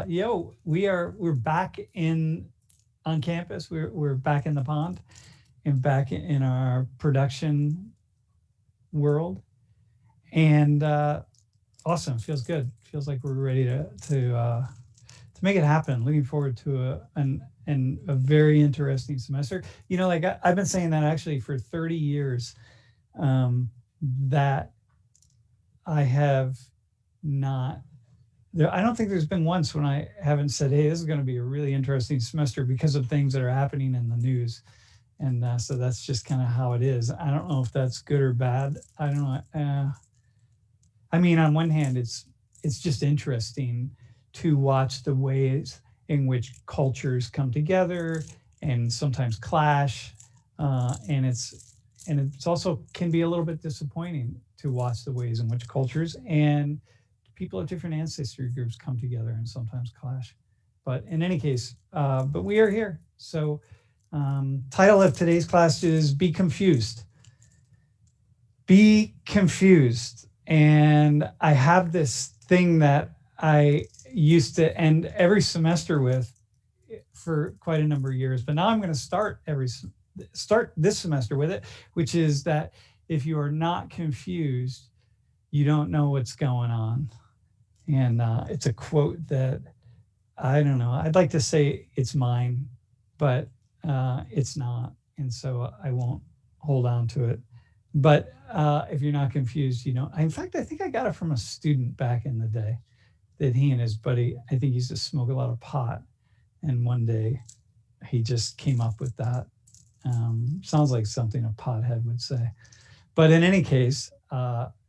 we're back on campus. We're back in the pond and back in our production world, and awesome. Feels good. Feels like we're ready to make it happen. Looking forward to a very interesting semester. Like I've been saying that actually for 30 years, that I have not. I don't think there's been once when I haven't said, "Hey, this is going to be a really interesting semester because of things that are happening in the news." And so that's just kind of how it is. I don't know if that's good or bad. I don't know. I mean, on one hand, it's just interesting to watch the ways in which cultures come together and sometimes clash, and it's also can be a little bit disappointing to watch the ways in which cultures and people of different ancestry groups come together and sometimes clash. But in any case, but we are here. So title of today's class is Be Confused. Be confused. And I have this thing that I used to end every semester with for quite a number of years, but now I'm going to start this semester with it, which is that if you are not confused, you don't know what's going on. And it's a quote that I don't know. I'd like to say it's mine, but it's not, and so I won't hold on to it. But if you're not confused, in fact, I think I got it from a student back in the day that he and his buddy, I think he used to smoke a lot of pot. And one day he just came up with that. Sounds like something a pothead would say. But in any case,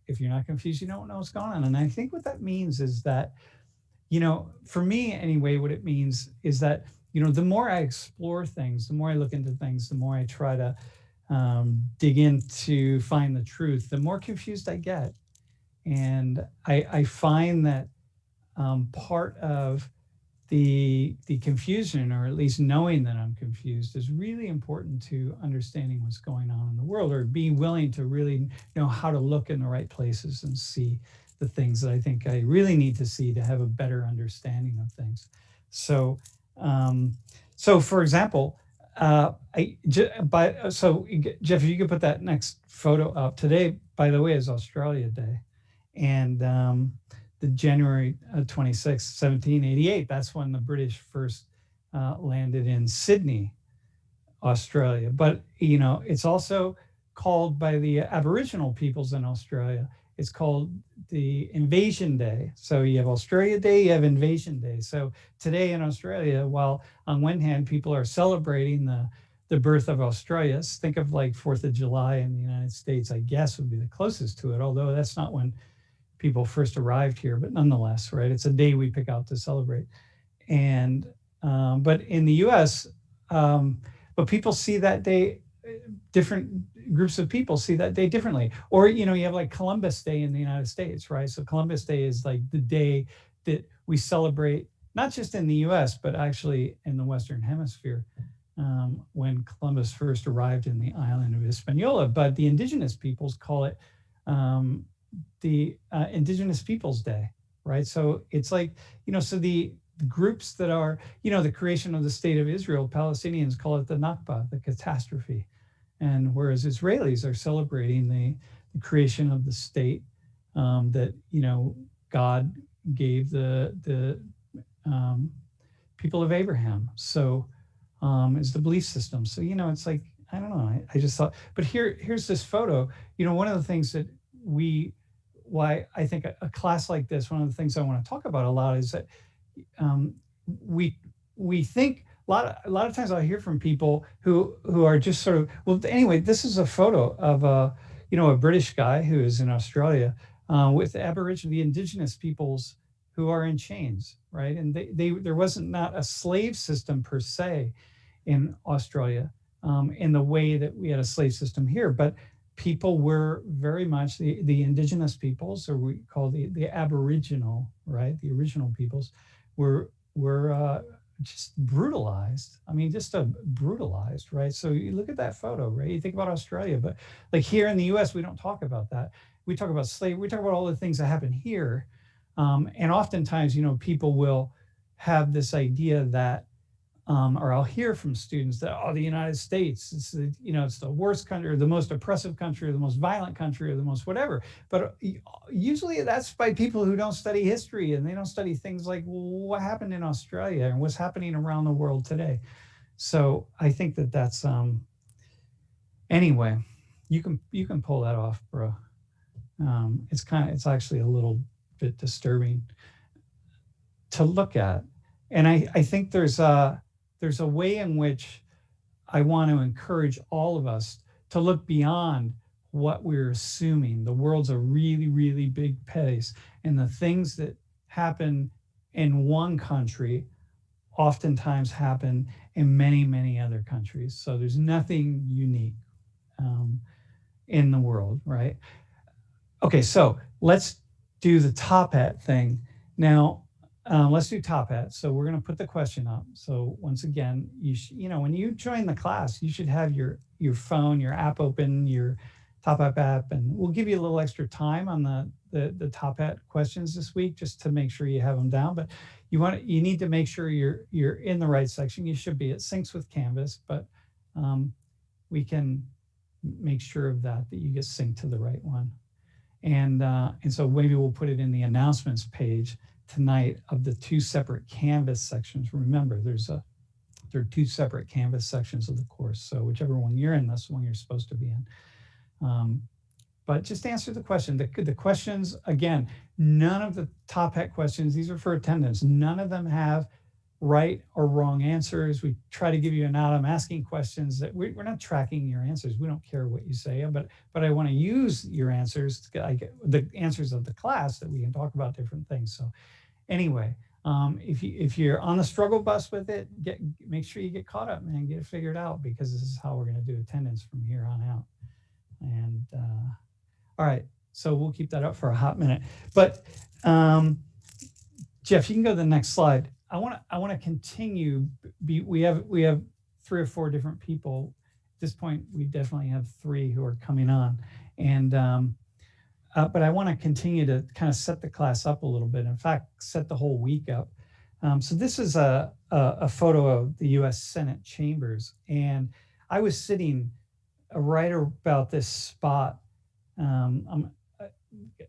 if you're not confused, you don't know what's going on. And I think what that means is that, for me anyway, what it means is that, the more I explore things, the more I look into things, the more I try to dig in to find the truth, the more confused I get. And I find that part of the confusion, or at least knowing that I'm confused, is really important to understanding what's going on in the world, or being willing to really know how to look in the right places and see the things that I think I really need to see to have a better understanding of things. So for example, so Jeff, if you could put that next photo up. Today, by the way, is Australia Day, and the January 26th, 1788. That's when the British first landed in Sydney, Australia. But it's also called by the Aboriginal peoples in Australia. It's called the Invasion Day. So you have Australia Day, you have Invasion Day. So today in Australia, while on one hand people are celebrating the birth of Australia, think of like 4th of July in the United States, I guess would be the closest to it, although that's not when people first arrived here, but nonetheless, right? It's a day we pick out to celebrate. And but in the US, but people see that day, different groups of people see that day differently. Or, you have like Columbus Day in the United States, right? So Columbus Day is like the day that we celebrate, not just in the US, but actually in the Western Hemisphere, when Columbus first arrived in the island of Hispaniola. But the indigenous peoples call it the Indigenous Peoples Day, right? So it's like, so the groups that are, the creation of the state of Israel, Palestinians call it the Nakba, the catastrophe. And whereas Israelis are celebrating the creation of the state that, God gave the people of Abraham. So is the belief system. So, it's like, I don't know, I just thought, but here's this photo. One of the things that why I think a class like this, one of the things I want to talk about a lot is that we think a lot of times I hear from people who are just sort of, well, anyway, this is a photo of a British guy who is in Australia with the indigenous peoples who are in chains, right? And there wasn't not a slave system per se in Australia in the way that we had a slave system here, but people were very much the indigenous peoples, or we call the Aboriginal, right? The original peoples were just brutalized. I mean, just brutalized, right? So you look at that photo, right? You think about Australia, but like here in the US, we don't talk about that. We talk about slavery. We talk about all the things that happen here. And oftentimes, people will have this idea that, or I'll hear from students that, oh, the United States, it's the, it's the worst country, or the most oppressive country, or the most violent country, or the most whatever. But usually that's by people who don't study history, and they don't study things like, well, what happened in Australia and what's happening around the world today. So I think that that's anyway. You can pull that off, bro. It's actually a little bit disturbing to look at, and I think there's a way in which I want to encourage all of us to look beyond what we're assuming. The world's a really, really big place, and the things that happen in one country oftentimes happen in many, many other countries. So there's nothing unique in the world, right? Okay, so let's do the top hat thing. Now, let's do top hat. So we're going to put the question up. So once again, when you join the class, you should have your phone, your app open, your top hat app, and we'll give you a little extra time on the top hat questions this week, just to make sure you have them down. But you need to make sure you're in the right section. You should be. It syncs with Canvas, but we can make sure of that you get synced to the right one. And so maybe we'll put it in the announcements page tonight of the two separate Canvas sections. Remember, there are two separate Canvas sections of the course. So whichever one you're in, that's the one you're supposed to be in. But just answer the question. The questions, again, none of the top hat questions, these are for attendance. None of them have right or wrong answers. We try to give you an out. I'm asking questions that we're not tracking your answers. We don't care what you say, but I want to use your answers, the answers of the class, that we can talk about different things. So anyway, if you're on the struggle bus with it, make sure you get caught up, man, get it figured out, because this is how we're going to do attendance from here on out. And all right, so we'll keep that up for a hot minute. But Jeff, you can go to the next slide. I want to continue. We have 3 or 4 different people. At this point, we definitely have 3 who are coming on, and but I want to continue to kind of set the class up a little bit. In fact, set the whole week up. So this is a photo of the U.S. Senate chambers, and I was sitting right about this spot.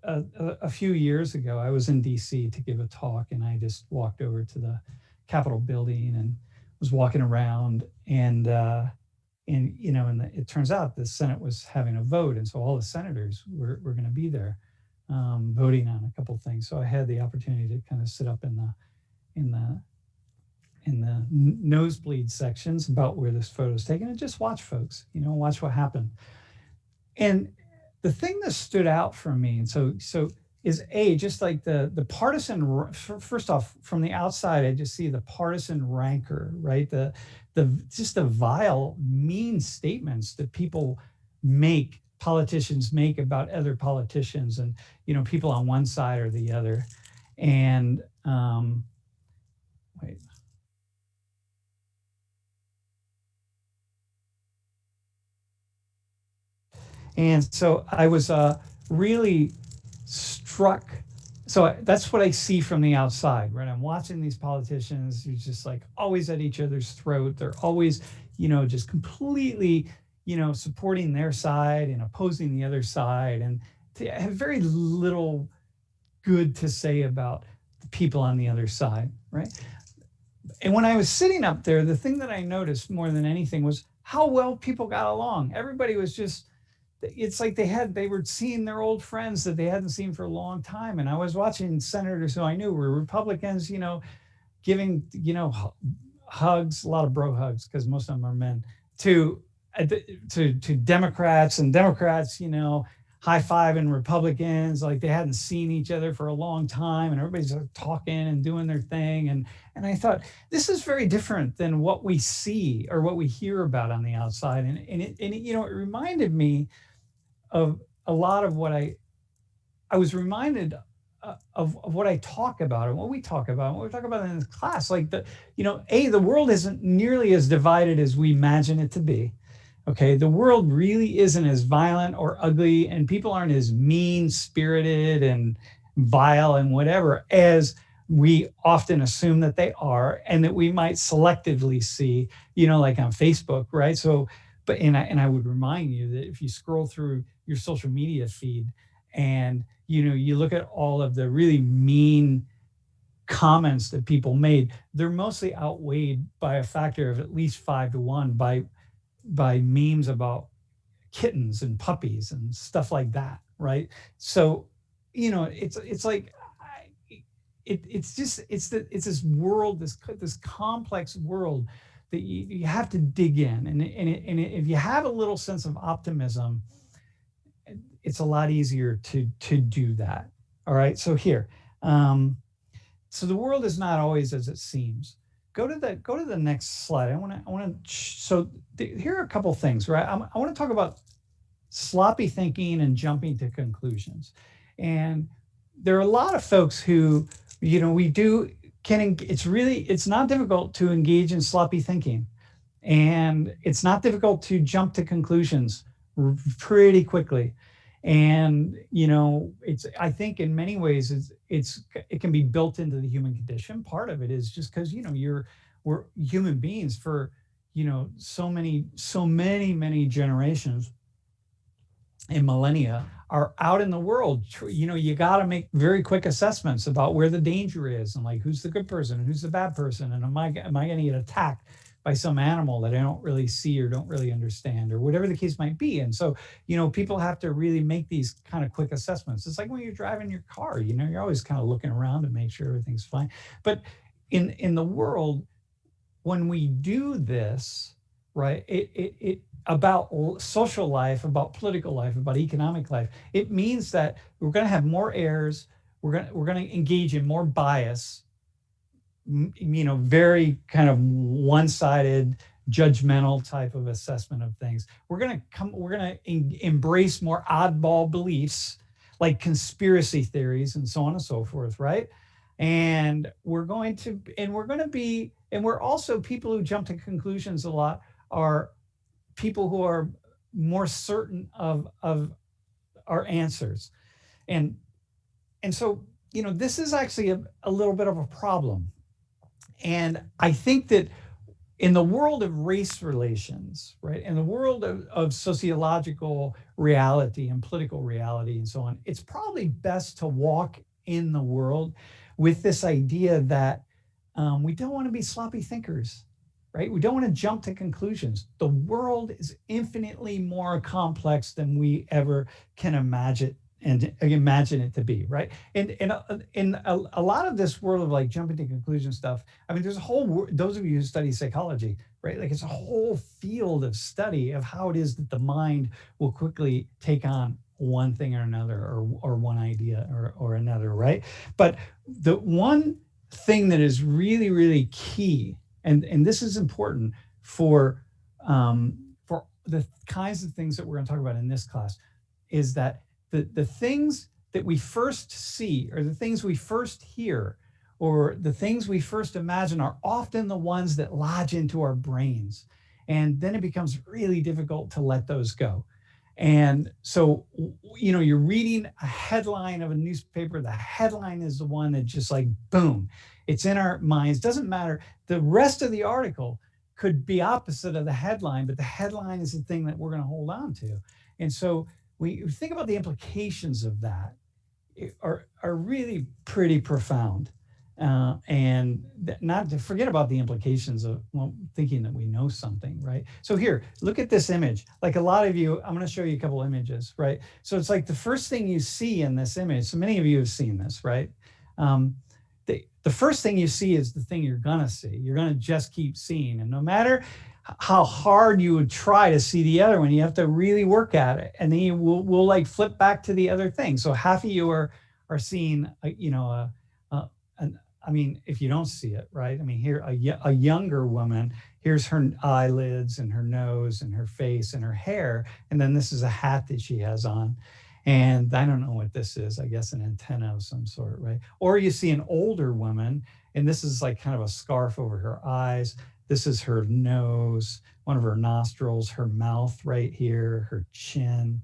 A few years ago, I was in DC to give a talk, and I just walked over to the Capitol building and was walking around, and it turns out the Senate was having a vote, and so all the senators were going to be there voting on a couple of things. So I had the opportunity to kind of sit up in the nosebleed sections about where this photo is taken and just watch folks, watch what happened. And the thing that stood out for me, and so is just like the partisan. First off, from the outside, I just see the partisan rancor, right? The vile, mean statements that politicians make about other politicians, and people on one side or the other. And wait. And so I was really struck. So that's what I see from the outside, right? I'm watching these politicians who's just like always at each other's throat. They're always, just completely, supporting their side and opposing the other side, and they have very little good to say about the people on the other side, right? And when I was sitting up there, the thing that I noticed more than anything was how well people got along. Everybody was just, it's like they were seeing their old friends that they hadn't seen for a long time. And I was watching senators who I knew were Republicans, giving, hugs, a lot of bro hugs, because most of them are men, to Democrats, and Democrats, high-fiving Republicans, like they hadn't seen each other for a long time, and everybody's talking and doing their thing. And I thought, this is very different than what we see or what we hear about on the outside. And it reminded me of a lot of what I was reminded of what I talk about and what we talk about and what we talk about in this class. Like the world isn't nearly as divided as we imagine it to be. Okay, the world really isn't as violent or ugly, and people aren't as mean-spirited and vile and whatever as we often assume that they are, and that we might selectively see, like on Facebook, right? So, but and I would remind you that if you scroll through your social media feed and you look at all of the really mean comments that people made, they're mostly outweighed by a factor of at least 5 to 1 by memes about kittens and puppies and stuff like that, right? So, it's like it's just it's this world, this complex world that you have to dig in, and if you have a little sense of optimism, it's a lot easier to do that. All right, so here, so the world is not always as it seems. Go to the next slide. I want to. So here are a couple things, right? I want to talk about sloppy thinking and jumping to conclusions, and there are a lot of folks who, it's not difficult to engage in sloppy thinking, and it's not difficult to jump to conclusions pretty quickly. And I think in many ways it can be built into the human condition. Part of it is just because we're human beings for so many generations and millennia are out in the world. You got to make very quick assessments about where the danger is, and like who's the good person and who's the bad person, and am I going to get attacked by some animal that I don't really see or don't really understand, or whatever the case might be. And so, people have to really make these kind of quick assessments. It's like when you're driving your car, you're always kind of looking around to make sure everything's fine. But in the world, when we do this, right, it about social life, about political life, about economic life, it means that we're going to have more errors. We're going to engage in more bias, very kind of one-sided, judgmental type of assessment of things. We're going to embrace more oddball beliefs like conspiracy theories and so on and so forth, right? And we're also, people who jump to conclusions a lot are people who are more certain of our answers. And so, this is actually a little bit of a problem. And I think that in the world of race relations, right, in the world of sociological reality and political reality and so on, it's probably best to walk in the world with this idea that we don't want to be sloppy thinkers, right? We don't want to jump to conclusions. The world is infinitely more complex than we ever can imagine it to be, right? And a lot of this world of like jumping to conclusion stuff, I mean, there's a whole, those of you who study psychology, right? Like it's a whole field of study of how it is that the mind will quickly take on one thing or another, or one idea or another, right? But the one thing that is really, really key, and this is important for the kinds of things that we're going to talk about in this class, is that the things that we first see, or the things we first hear, or the things we first imagine are often the ones that lodge into our brains. And then it becomes really difficult to let those go. And so, you're reading a headline of a newspaper. The headline is the one that just like, boom, it's in our minds. Doesn't matter. The rest of the article could be opposite of the headline, but the headline is the thing that we're going to hold on to. And so we think about the implications of that are really pretty profound. And not to forget about the implications of thinking that we know something, right? So here, look at this image. Like a lot of you, I'm going to show you a couple images, right? So it's like the first thing you see in this image. So many of you have seen this, right? The first thing you see is the thing you're going to see. You're going to just keep seeing. And no matter how hard you would try to see the other one, you have to really work at it. And then you will like flip back to the other thing. So half of you are seeing, I mean, if you don't see it, right? I mean, here, a younger woman, here's her eyelids and her nose and her face and her hair. And then this is a hat that she has on. And I don't know what this is, I guess an antenna of some sort, right? Or you see an older woman, and this is like kind of a scarf over her eyes. This is her nose, one of her nostrils, her mouth right here, her chin,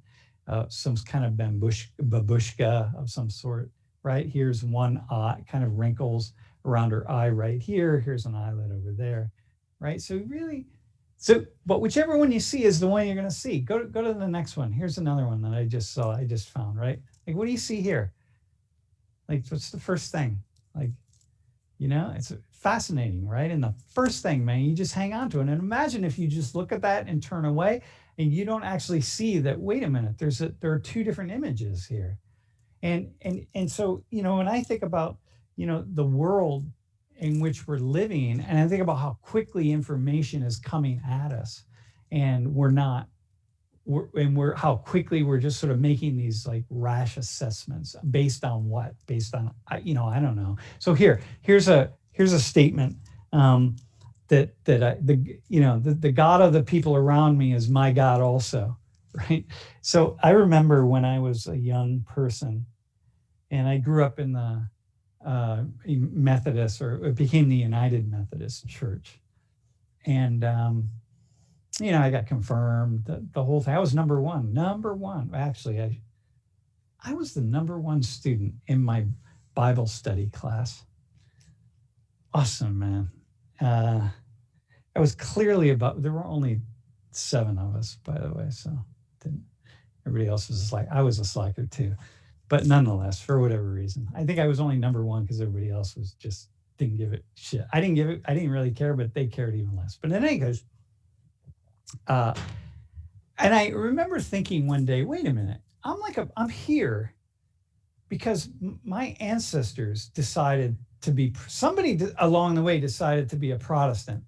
some kind of babushka of some sort right? Here's one eye, kind of wrinkles around her eye right here. Here's an eyelid over there, right? So really, but whichever one you see is the one you're going to see. Go to the next one. Here's another one that I just found, right? Like, what do you see here? Like, what's the first thing? Like, it's fascinating, right? And the first thing, man, you just hang on to it. And imagine if you just look at that and turn away and you don't actually see that, wait a minute, there are two different images here. And so, when I think about, the world in which we're living, and I think about how quickly information is coming at us, and how quickly we're just sort of making these like rash assessments based on what? Based on, I don't know. So here's a statement that the God of the people around me is my God also, right? So I remember when I was a young person, and I grew up in the Methodist, or it became the United Methodist Church, and I got confirmed, the whole thing. I was number one. Actually, I was the number one student in my Bible study class. Awesome, man. I was clearly there were only 7 of us, by the way, so everybody else was I was a slacker too. But nonetheless, for whatever reason, I think I was only number one because everybody else was just didn't give it shit. I didn't really care, but they cared even less. But in any case, and I remember thinking one day, wait a minute, I'm here because my ancestors decided to be, somebody along the way decided to be a Protestant,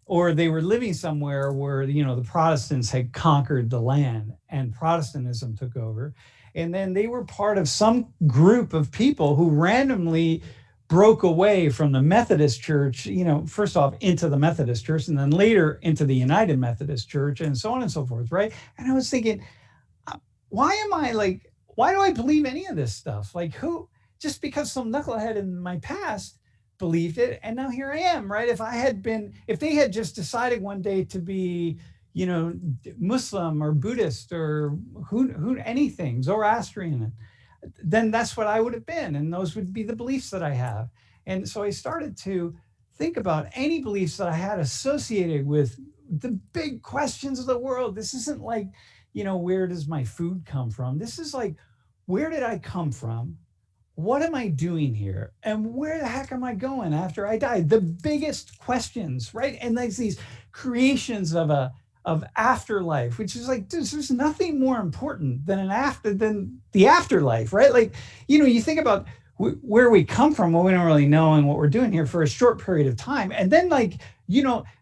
or they were living somewhere where, the Protestants had conquered the land and Protestantism took over. And then they were part of some group of people who randomly broke away from the Methodist Church, first off into the Methodist Church, and then later into the United Methodist Church, and so on and so forth, right? And I was thinking, why do I believe any of this stuff? Like, who, just because some knucklehead in my past believed it, and now here I am, right? If they had just decided one day to be, Muslim or Buddhist or who anything, Zoroastrian, then that's what I would have been. And those would be the beliefs that I have. And so I started to think about any beliefs that I had associated with the big questions of the world. This isn't like, where does my food come from? This is like, where did I come from? What am I doing here? And where the heck am I going after I die? The biggest questions, right? And like these creations of afterlife, which is like, there's nothing more important than the afterlife, right? Like, you think about where we come from, what we don't really know, and what we're doing here for a short period of time. And then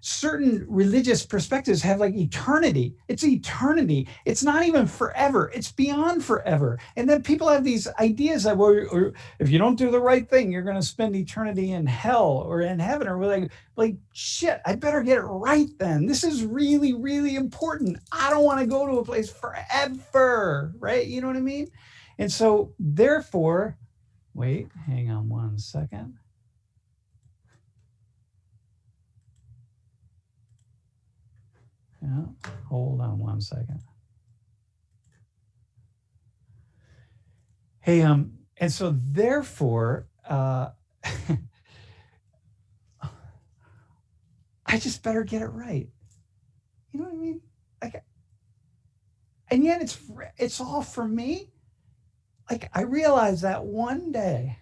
certain religious perspectives have like eternity. It's eternity. It's not even forever. It's beyond forever. And then people have these ideas that, or if you don't do the right thing, you're going to spend eternity in hell or in heaven, or like shit, I better get it right then. This is really, really important. I don't want to go to a place forever, right? You know what I mean? And so therefore, wait, hang on one second. Yeah, hold on one second. Hey, and so therefore, I just better get it right. You know what I mean? Like, and yet it's all for me. Like, I realized that one day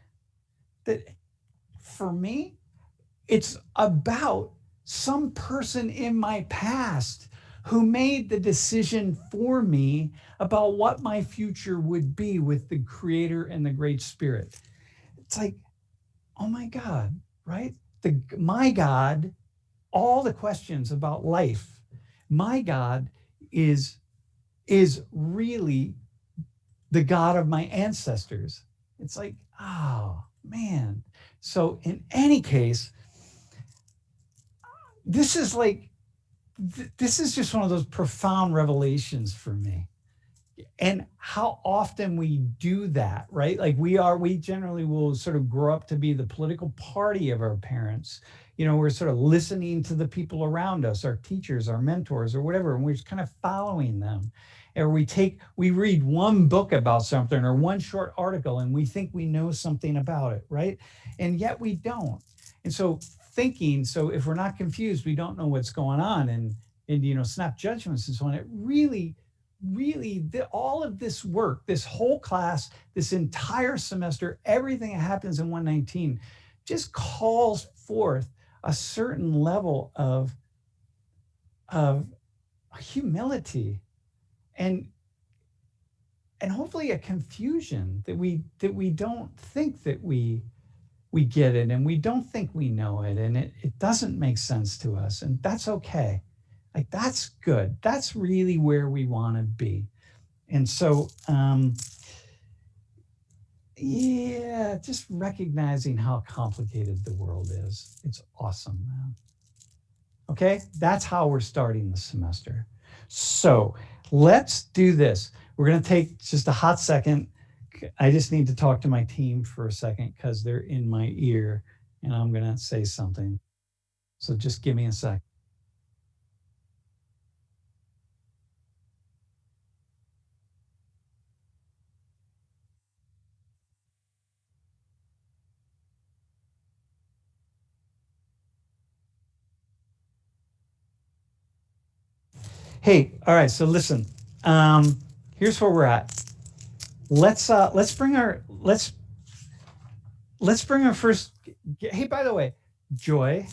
that for me, it's about some person in my past who made the decision for me about what my future would be with the Creator and the Great Spirit. It's like, oh my God, right? My God, all the questions about life, my God is really the God of my ancestors. It's like, oh man. So in any case, this is just one of those profound revelations for me. and how often we do that, right? Like we generally will sort of grow up to be the political party of our parents. We're sort of listening to the people around us, our teachers, our mentors, or whatever, and we're just kind of following them. Or we read one book about something or one short article and we think we know something about it, right? And yet we don't. And so so if we're not confused, we don't know what's going on, and snap judgments and so on. It really all of this work, this whole class, this entire semester, everything that happens in 119 just calls forth a certain level of humility and hopefully a confusion that we don't think that we get it, and we don't think we know it, and it doesn't make sense to us, and that's okay. Like, that's good. That's really where we want to be. And so yeah, just recognizing how complicated the world is. It's awesome, man. Okay, that's how we're starting the semester. So let's do this. We're going to take just a hot second. I just need to talk to my team for a second because they're in my ear and I'm going to say something. So just give me a sec. Hey, all right. So listen, here's where we're at. Let's bring our first. Hey, by the way, Joy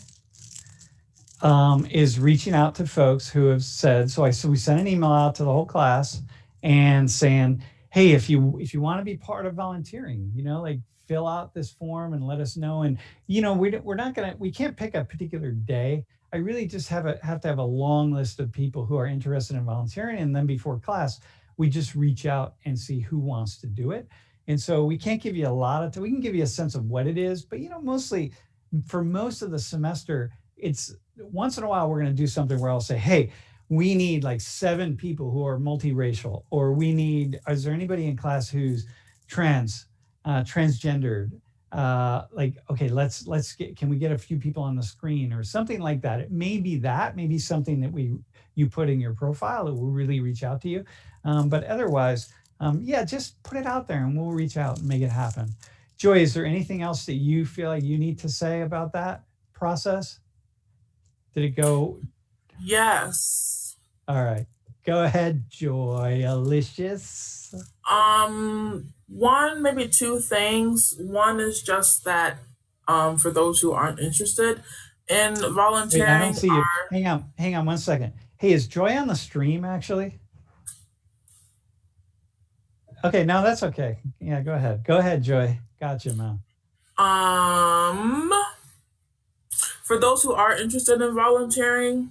is reaching out to folks who have said. So we sent an email out to the whole class and saying, hey, if you want to be part of volunteering, like fill out this form and let us know. And we can't pick a particular day. I really just have to have a long list of people who are interested in volunteering, and then before class, we just reach out and see who wants to do it. And so we can't give you a lot of. We can give you a sense of what it is, but mostly for most of the semester, it's once in a while we're going to do something where I'll say, hey, we need like 7 people who are multiracial, or is there anybody in class who's transgendered? Okay, can we get a few people on the screen or something like that? It may be something that you put in your profile that will really reach out to you. But otherwise, yeah, just put it out there and we'll reach out and make it happen. Joy, is there anything else that you feel like you need to say about that process? Did it go? Yes. All right. Go ahead, Joy Alicious. One, maybe 2 things. One is just that for those who aren't interested in Wait, I don't volunteering see you. are Hang on 1 second. Hey, is Joy on the stream actually? Okay, no, that's okay. Yeah, go ahead. Go ahead, Joy. Gotcha, man. um for those who are interested in volunteering,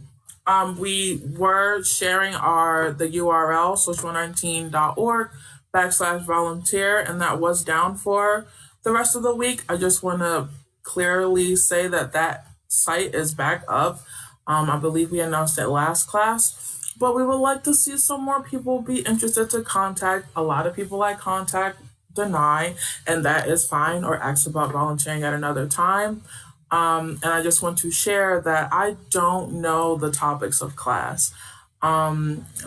we were sharing the URL social19.org/volunteer, and that was down for the rest of the week. I just want to clearly say that site is back up. I believe we announced it last class, but we would like to see some more people be interested to contact. A lot of people I contact deny, and that is fine, or ask about volunteering at another time. And I just want to share that I don't know the topics of class.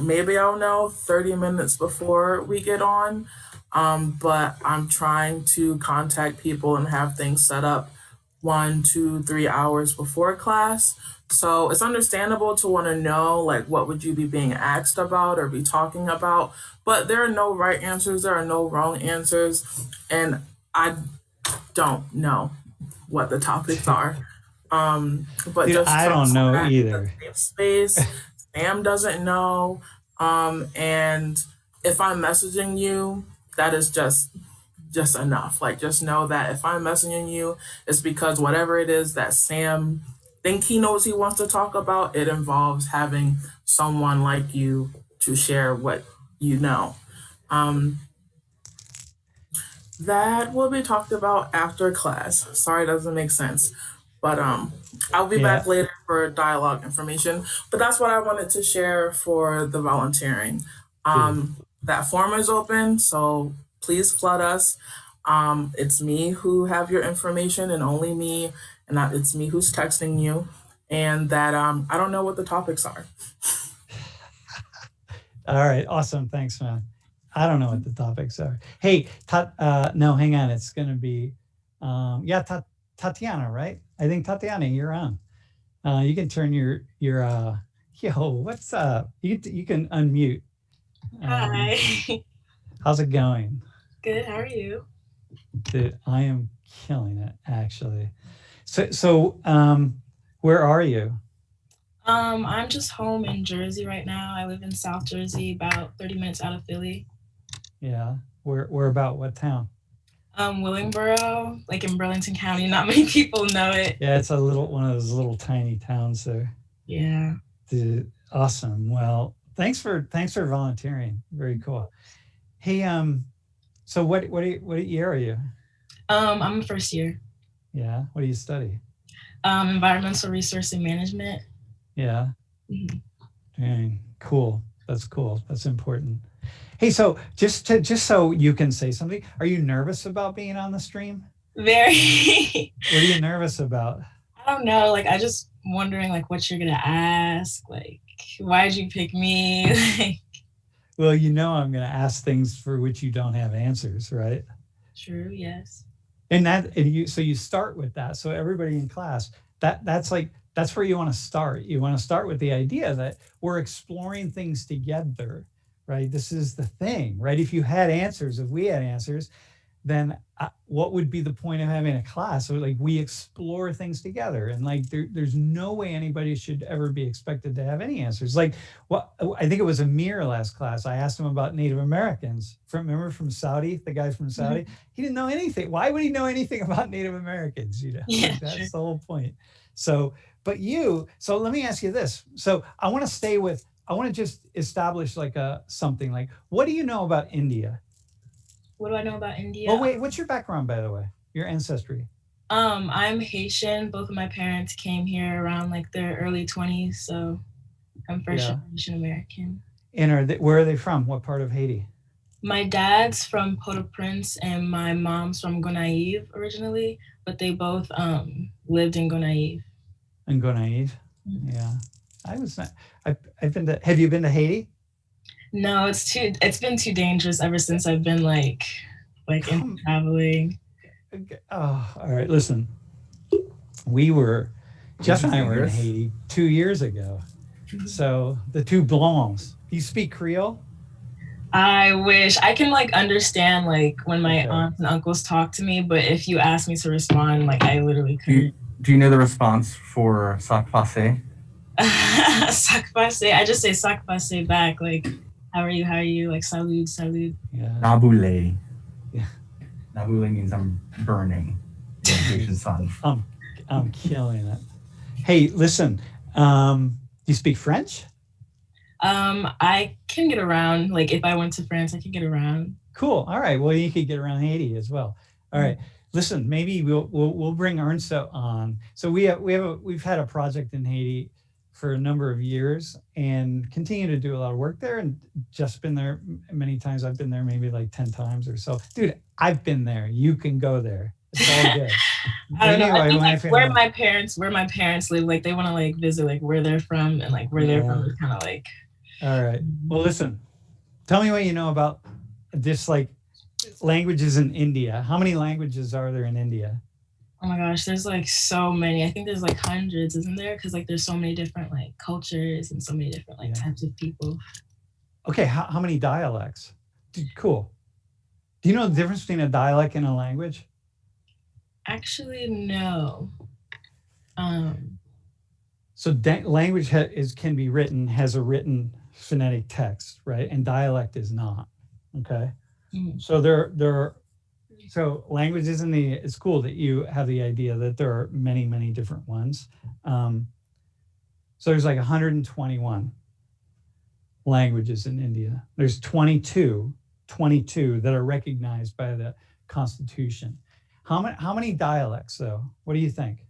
Maybe I'll know 30 minutes before we get on, but I'm trying to contact people and have things set up 1, 2, 3 hours before class. So it's understandable to want to know, like, what would you be being asked about or be talking about, but there are no right answers, there are no wrong answers, and I don't know what the topics are. But Dude, just I don't trust know that it's either. a safe space. Sam doesn't know. And if I'm messaging you, that is just enough. Like, just know that if I'm messaging you, it's because whatever it is that Sam think he knows he wants to talk about, it involves having someone like you to share what you know. Um, that will be talked about after class. Sorry, it doesn't make sense. But I'll be Yeah, back later for dialogue information. But that's what I wanted to share for the volunteering. dude. that form is open, so please flood us. It's me who have your information and only me, and it's me who's texting you. And that I don't know what the topics are. All right, awesome. Thanks, man. I don't know what the topics are. Hey, no, hang on. It's going to be, yeah, Tatiana, right? I think Tatiana, you're on. You can turn yo, what's up? You can unmute. Hi. How's it going? Good. How are you? Dude, I am killing it, actually. So, where are you? I'm just home in Jersey right now. I live in South Jersey, about 30 minutes out of Philly. Yeah. Where about what town? Willingboro, like in Burlington County. Not many people know it. Yeah, it's one of those little tiny towns there. Yeah. Dude, awesome. Well, thanks for volunteering. Very cool. Hey, so what year are you? I'm a first year. Yeah. What do you study? Environmental resource and management. Yeah. Mhm. Dang, cool. That's cool. That's important. Hey, so just so you can say something, are you nervous about being on the stream? Very. What are you nervous about? I don't know. Like, I just wondering like what you're gonna ask. Like, why'd you pick me? Well, you know I'm going to ask things for which you don't have answers, right? True. Yes. And you start with that. So everybody in class, that's where you want to start. You want to start with the idea that we're exploring things together, right? This is the thing, right? If we had answers, then what would be the point of having a class? So like we explore things together, and like there's no way anybody should ever be expected to have any answers. Like I think it was Amir last class. I asked him about Native Americans. Remember from Saudi, the guy from Saudi? Mm-hmm. He didn't know anything. Why would he know anything about Native Americans? Yeah, like that's the whole point. So let me ask you this. So I want to just establish like something like, what do you know about India? What do I know about India? Oh, wait, what's your background, by the way? Your ancestry? I'm Haitian. Both of my parents came here around like their early 20s, so I'm first generation American. And where are they from? What part of Haiti? My dad's from Port-au-Prince and my mom's from Gonaïves originally, but they both lived in Gonaïves. In Gonaïves? Mm-hmm. Yeah. I've been to, have you been to Haiti? No, it's been too dangerous ever since I've been like in traveling. Oh, all right. Listen, Jeff and I were in Haiti 2 years ago. So the two Blancs. Do you speak Creole? I wish. I can like understand like when my aunts and uncles talk to me, but if you ask me to respond, like I literally couldn't. Do you know the response for sac passe? Sac passe. I just say sac passe back, like how are you? Like salud. Yeah. Naboule. Yeah. Naboule means I'm burning. Sun. I'm killing it. Hey, listen. Do you speak French? I can get around. Like if I went to France, I could get around. Cool. All right. Well, you could get around Haiti as well. All right. Listen, maybe we'll bring Ernst on. So we've had a project in Haiti for a number of years and continue to do a lot of work there, and just been there many times. I've been there maybe like 10 times or so. Dude, I've been there. You can go there. It's all good. I don't know. I think like where my parents live, like they want to like visit like where they're from, and like where they're from is kind of like. All right. Well, listen, tell me what you know about this, like languages in India. How many languages are there in India? Oh my gosh, there's like so many. I think there's like hundreds, isn't there? Because like there's so many different like cultures and so many different like types of people. Okay, how many dialects? Dude, cool. Do you know the difference between a dialect and a language? Actually, no. So language can be written, has a written phonetic text, right? And dialect is not. Okay. Mm-hmm. So so languages it's cool that you have the idea that there are many, many different ones. So there's like 121 languages in India. There's 22 that are recognized by the Constitution. How many dialects though? What do you think?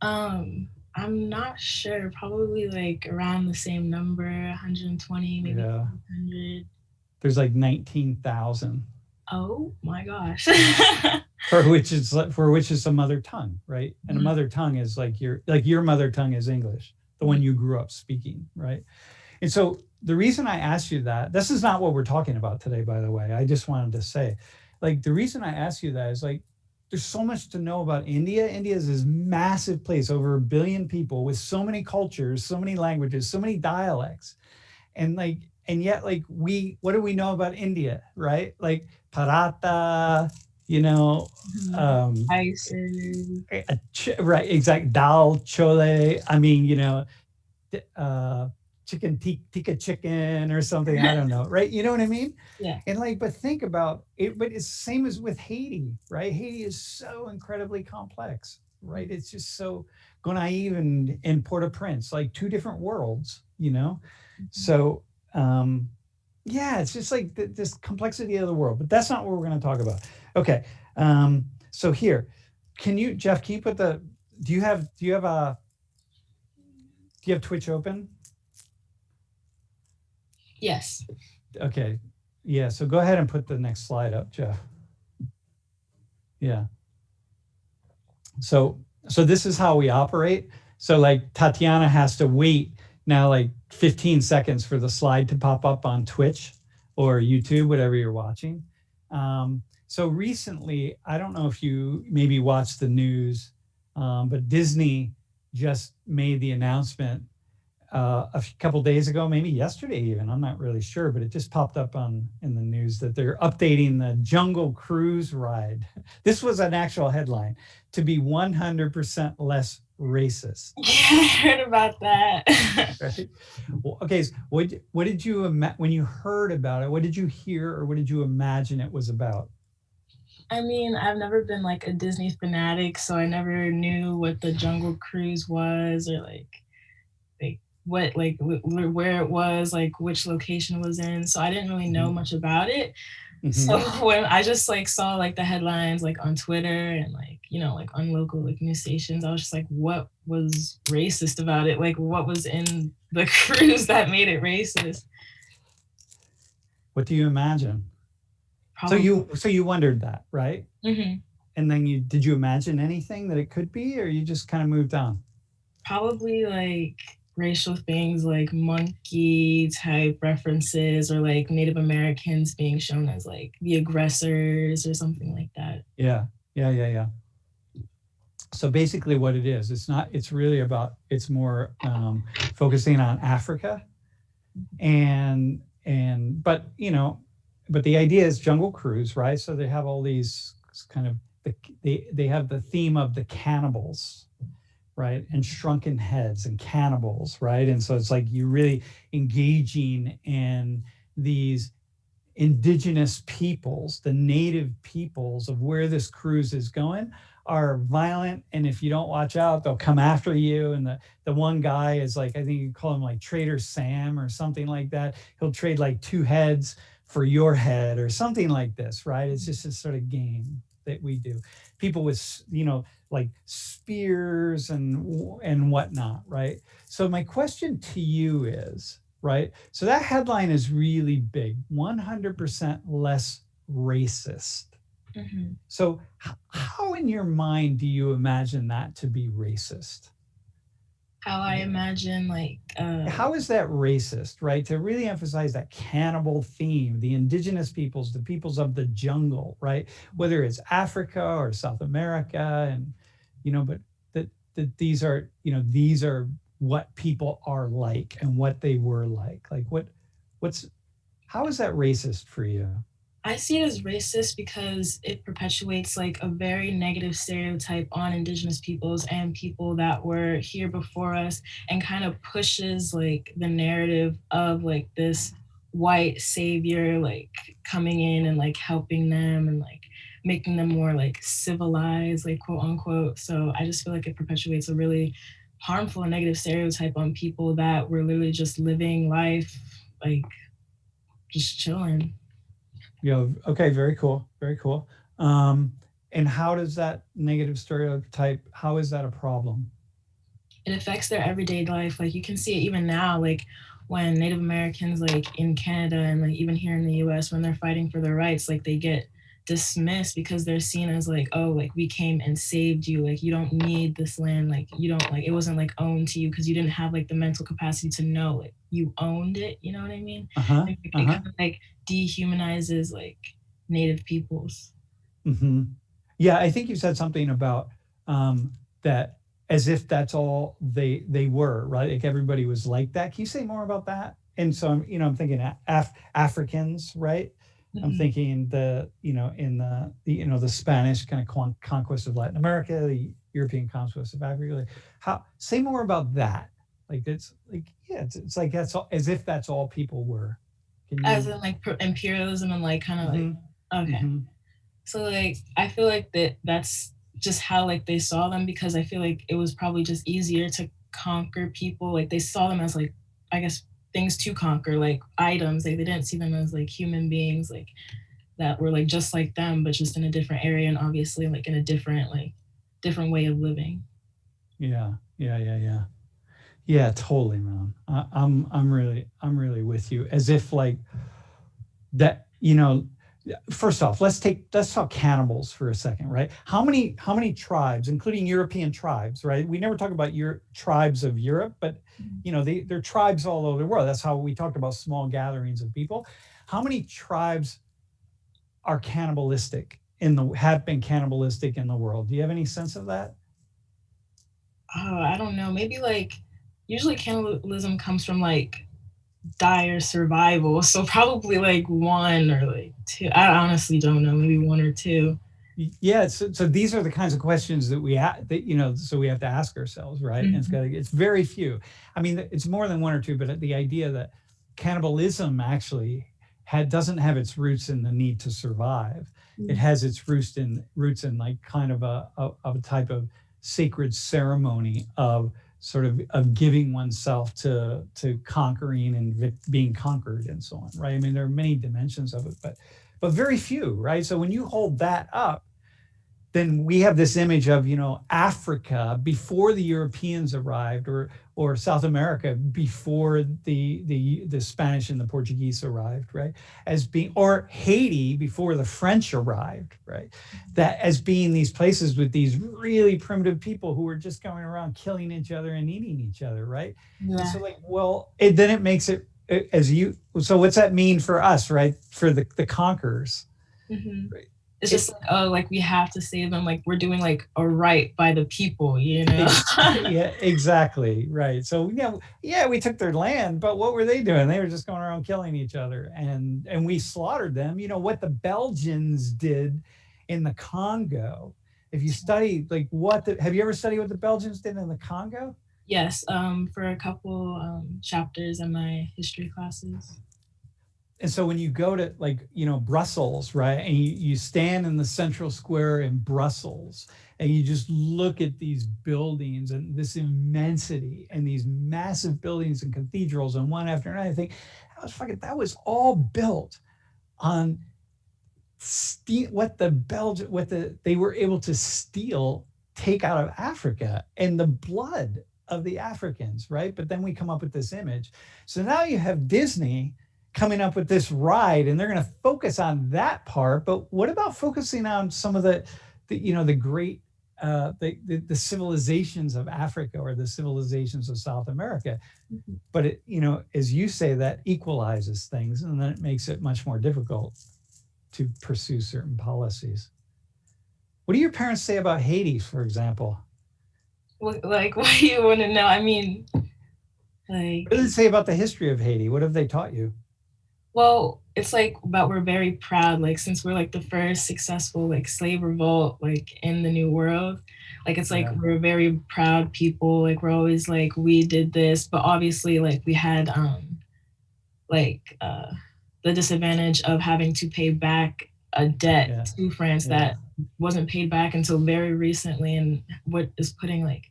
I'm not sure. Probably like around the same number, 120, maybe 100. There's like 19,000. Oh my gosh. for which is a mother tongue, right? And a mother tongue is like your mother tongue is English, the one you grew up speaking, right? And so the reason I asked you that, this is not what we're talking about today, by the way. I just wanted to say, like, the reason I asked you that is like, there's so much to know about India. India is this massive place, over 1 billion people with so many cultures, so many languages, so many dialects. And yet, like, what do we know about India, right? Like paratha, right, exact dal chole. I mean, chicken tikka chicken or something. I don't know, right? You know what I mean? Yeah. And like, but think about it. But it's the same as with Haiti, right? Haiti is so incredibly complex, right? It's just so Gonaïve and Port-au-Prince, like two different worlds, So, yeah, it's just like this complexity of the world. But that's not what we're going to talk about. Okay. So here, Jeff, can you put do you have Twitch open? Yes. Okay. Yeah. So go ahead and put the next slide up, Jeff. Yeah. So this is how we operate. So like Tatiana has to wait now like 15 seconds for the slide to pop up on Twitch or YouTube, whatever you're watching. So recently, I don't know if you maybe watched the news, but Disney just made the announcement a couple days ago, maybe yesterday even, I'm not really sure, but it just popped up in the news that they're updating the Jungle Cruise ride. This was an actual headline, to be 100% less racist. Yeah, I heard about that. Right? Well, okay, so what did you when you heard about it? What did you hear, or what did you imagine it was about? I mean, I've never been like a Disney fanatic, so I never knew what the Jungle Cruise was, or like what, like where it was, like which location it was in. So I didn't really know much about it. So when I just like saw like the headlines like on Twitter and like, like on local like news stations, I was just like, what was racist about it? Like what was in the cruise that made it racist? What do you imagine? Probably. So you wondered that, right? Mm-hmm. And then did you imagine anything that it could be, or you just kind of moved on? Probably like racial things like monkey type references, or like Native Americans being shown as like the aggressors or something like that. Yeah. So basically what it is, it's more focusing on Africa but the idea is Jungle Cruise, right? So they have all these kind of, they have the theme of the cannibals, right? And shrunken heads and cannibals, right? And so it's like you're really engaging in these indigenous peoples, the native peoples of where this cruise is going are violent. And if you don't watch out, they'll come after you. And the one guy is like, I think you call him like Trader Sam or something like that. He'll trade like 2 heads for your head or something like this, right? It's just a sort of game that we do. People with, like spears and whatnot, right? So my question to you is, right? So that headline is really big, 100% less racist. Mm-hmm. So how in your mind do you imagine that to be racist? How I imagine how is that racist, right? To really emphasize that cannibal theme, the indigenous peoples, the peoples of the jungle, right? Whether it's Africa or South America, and but that these are what people are like and what they were like. Like how is that racist for you? I see it as racist because it perpetuates like a very negative stereotype on indigenous peoples and people that were here before us, and kind of pushes like the narrative of like this white savior like coming in and like helping them and like making them more like civilized, like quote unquote. So I just feel like it perpetuates a really harmful and negative stereotype on people that were literally just living life, like just chilling. Okay, very cool. Very cool. And how does that negative stereotype, how is that a problem? It affects their everyday life. Like you can see it even now, like when Native Americans, like in Canada and like even here in the US, when they're fighting for their rights, like they get dismissed because they're seen as like, oh, like we came and saved you, like you don't need this land, like you don't, like it wasn't like owned to you because you didn't have like the mental capacity to know like you owned it, you know what I mean? It kind of like dehumanizes like Native peoples. Yeah, I think you said something about that as if that's all they were, right? Like everybody was like that. Can you say more about that? And so I'm thinking Africans, right? I'm thinking in the Spanish kind of conquest of Latin America, the European conquest of Africa. Like say more about that. Like it's like, yeah, it's like that's all, as if that's all people were. As in like imperialism and like kind of like, okay. So like, I feel like that's just how like they saw them, because I feel like it was probably just easier to conquer people. Like they saw them as like, I guess, things to conquer, like items. Like they didn't see them as like human beings, like that were like just like them, but just in a different area and obviously like in a different way of living. Yeah, totally, man. I'm really with you. As if like that, first off, let's talk cannibals for a second, right? How many tribes, including European tribes, right? We never talk about your tribes of Europe, but they're tribes all over the world. That's how we talked about small gatherings of people. How many tribes are cannibalistic have been cannibalistic in the world? Do you have any sense of that? I don't know. Maybe like usually cannibalism comes from like dire survival, so probably like one or like two. I honestly don't know, maybe one or two. Yeah, so these are the kinds of questions that we have so we have to ask ourselves, right? And it's very few. I mean, it's more than one or two, but the idea that cannibalism actually doesn't have its roots in the need to survive. It has its roots in like kind of a type of sacred ceremony of sort of giving oneself to conquering and being conquered and so on, right? I mean, there are many dimensions of it, but very few, right? So when you hold that up, then we have this image of, Africa before the Europeans arrived, or South America before the Spanish and the Portuguese arrived, right? As being, or Haiti before the French arrived, right? That as being these places with these really primitive people who were just going around killing each other and eating each other, right? Yeah. And so like, then it makes it, so what's that mean for us, right? For the conquerors, right? It's just like, oh, like we have to save them. Like we're doing like a right by the people, Yeah, exactly. Right. So we took their land, but what were they doing? They were just going around killing each other, and we slaughtered them. What the Belgians did in the Congo. If you study like have you ever studied what the Belgians did in the Congo? Yes, for a couple chapters in my history classes. And so when you go to Brussels, right, and you stand in the central square in Brussels and you just look at these buildings and this immensity and these massive buildings and cathedrals and one after another, I think that was all built on what they were able to take out of Africa and the blood of the Africans, right? But then we come up with this image. So now you have Disney coming up with this ride, and they're going to focus on that part. But what about focusing on some of the great the civilizations of Africa or the civilizations of South America? But it, as you say, that equalizes things, and then it makes it much more difficult to pursue certain policies. What do your parents say about Haiti, for example? Like, what do you want to know? I mean, like, what do they say about the history of Haiti? What have they taught you? Well, it's like, but we're very proud, like, since we're like the first successful like slave revolt like in the New World, like it's like we're very proud people, like we're always like, we did this, but obviously like we had the disadvantage of having to pay back a debt to France that wasn't paid back until very recently, and what is putting like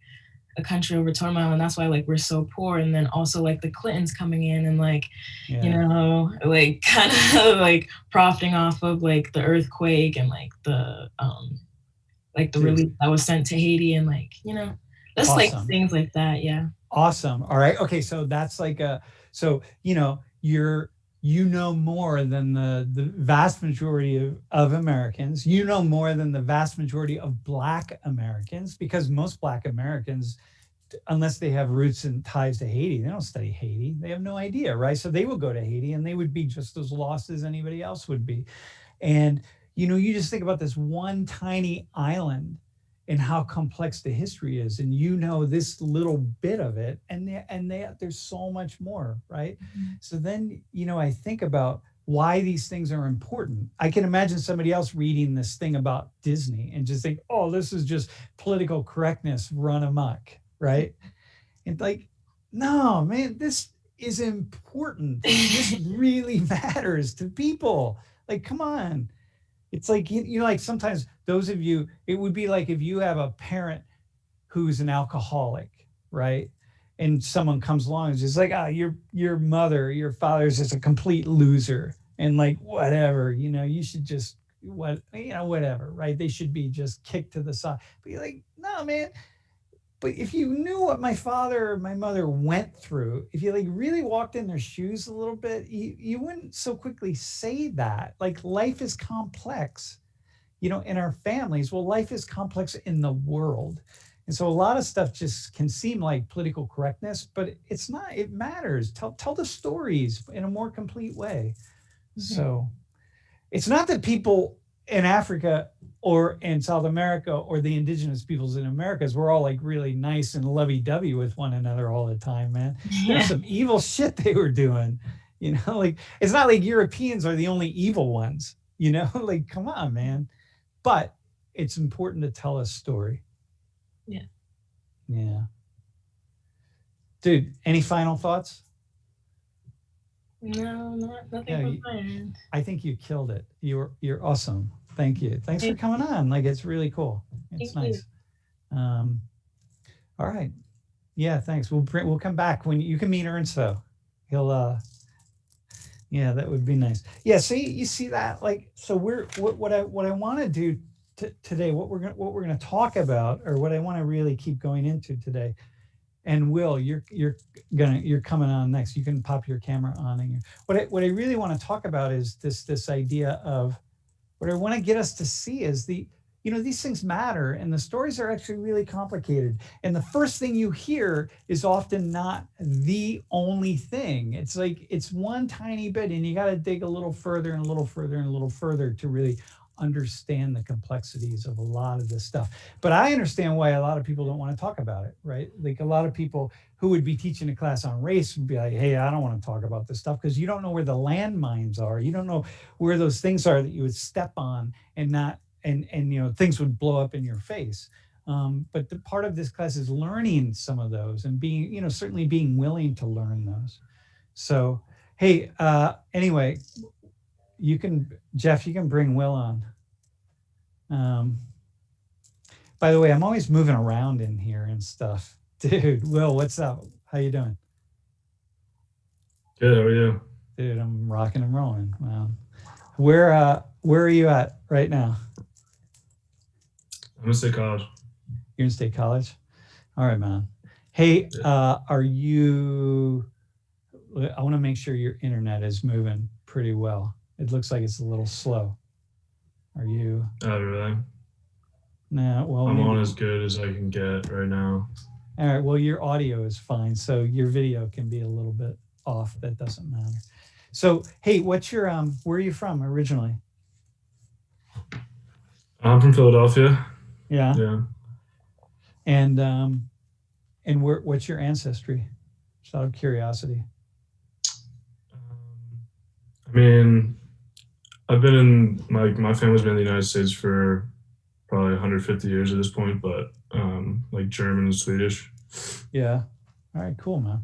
a country over turmoil, and that's why like we're so poor. And then also like the Clintons coming in and like like kind of like profiting off of like the earthquake and like the relief that was sent to Haiti, and like just like things like that. Awesome. All right. Okay. So that's like so, you know more than the vast majority of Americans. You know more than the vast majority of Black Americans, because most Black Americans, unless they have roots and ties to Haiti, they don't study Haiti. They have no idea, right? So they will go to Haiti and they would be just as lost as anybody else would be. And you just think about this one tiny island and how complex the history is, and this little bit of it, and there's so much more, right? So then I think about why these things are important. I can imagine somebody else reading this thing about Disney and just think, oh, this is just political correctness run amok, right? And like, no, man, this is important. This really matters to people. Like, come on. It's like, like sometimes those of you, it would be like if you have a parent who's an alcoholic, right? And someone comes along and is just like, your mother, your father's just a complete loser. And like, whatever, you should just, whatever, right? They should be just kicked to the side. But you're like, no, man. But if you knew what my father or my mother went through, if you like really walked in their shoes a little bit, you wouldn't so quickly say that. Like, life is complex, in our families. Well, life is complex in the world. And so a lot of stuff just can seem like political correctness, but it's not. It matters. Tell the stories in a more complete way. So it's not that people in Africa or in South America or the indigenous peoples in Americas, we're all like really nice and lovey-dovey with one another all the time, man. There's some evil shit they were doing, like it's not like Europeans are the only evil ones, like, come on, man. But it's important to tell a story. Yeah. Dude, any final thoughts? No, nothing from my end. I think you killed it. You're awesome. Thank you. Thanks for coming on. Like, it's really cool. It's nice. All right. Yeah, thanks. We'll come back when you can meet Ernst though. He'll yeah, that would be nice. Yeah, see, you see that? Like, so what I want to do today, what we're gonna talk about, or what I want to really keep going into today. And Will, you're coming on next. You can pop your camera on. And what I really want to talk about is this idea of what I want to get us to see is these things matter, and the stories are actually really complicated. And the first thing you hear is often not the only thing. It's like it's one tiny bit, and you got to dig a little further and a little further and a little further to really understand the complexities of a lot of this stuff. But I understand why a lot of people don't want to talk about it, right? Like, a lot of people who would be teaching a class on race would be like, hey, I don't want to talk about this stuff, because you don't know where the landmines are. You don't know where those things are that you would step on and not, and things would blow up in your face. But the part of this class is learning some of those and being, certainly being willing to learn those. So, hey, anyway, Jeff, you can bring Will on. By the way, I'm always moving around in here and stuff. Dude, Will, what's up? How you doing? Good, how are you? Dude, I'm rocking and rolling. Wow. Where are you at right now? I'm in State College. You're in State College? All right, man. Hey, are you, I want to make sure your internet is moving pretty well. It looks like it's a little slow. Are you? Oh, really? Nah, well, I'm on as good as I can get right now. All right, well, your audio is fine, so your video can be a little bit off. That doesn't matter. So, hey, what's your, where are you from originally? I'm from Philadelphia. Yeah. Yeah. And what's your ancestry? Just out of curiosity. I mean, I've been in, my family's been in the United States for probably 150 years at this point, but like German and Swedish. Yeah. All right, cool, man.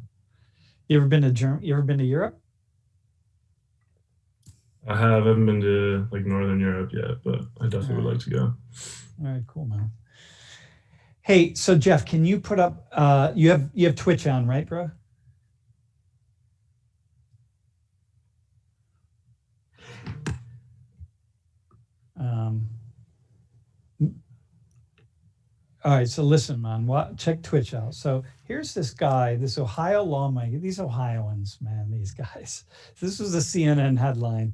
You ever been to Europe? I haven't been to like Northern Europe yet, but I definitely would like to go. All right, cool, man. Hey, so Jeff, can you put up, you have Twitch on, right, bro? All right, so listen, man. Check Twitch out. So here's this guy, this Ohio lawmaker. These Ohioans, man, these guys. This was a CNN headline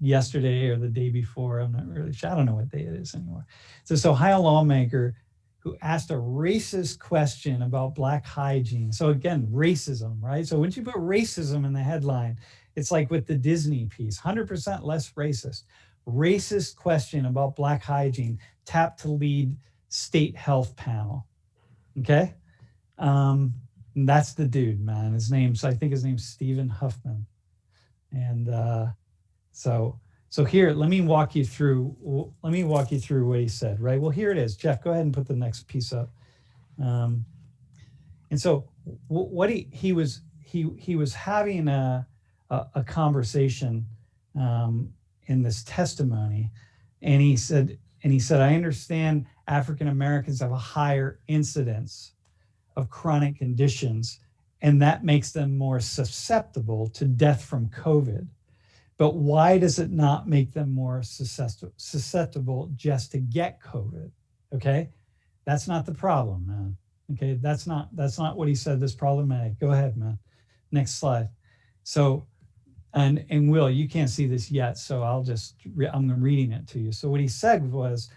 yesterday or the day before. I'm not really sure. I don't know what day it is anymore. It's this Ohio lawmaker who asked a racist question about Black hygiene. So again, racism, right? So once you put racism in the headline, it's like with the Disney piece, 100% less racist. Racist question about Black hygiene, tapped to lead state health panel. Okay. That's the dude, man. I think his name's Stephen Huffman. And so here, let me walk you through what he said, right? Well, here it is. Jeff, go ahead and put the next piece up. And so what he was having a conversation in this testimony, and he said, I understand African Americans have a higher incidence of chronic conditions, and that makes them more susceptible to death from COVID. But why does it not make them more susceptible just to get COVID? Okay, that's not the problem, man. Okay, that's not what he said. This problematic. Go ahead, man. Next slide. So, and Will, you can't see this yet, so I'm reading it to you. So what he said was,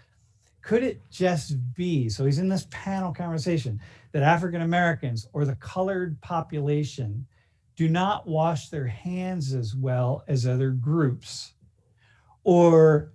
could it just be, so he's in this panel conversation, that African Americans or the colored population do not wash their hands as well as other groups, or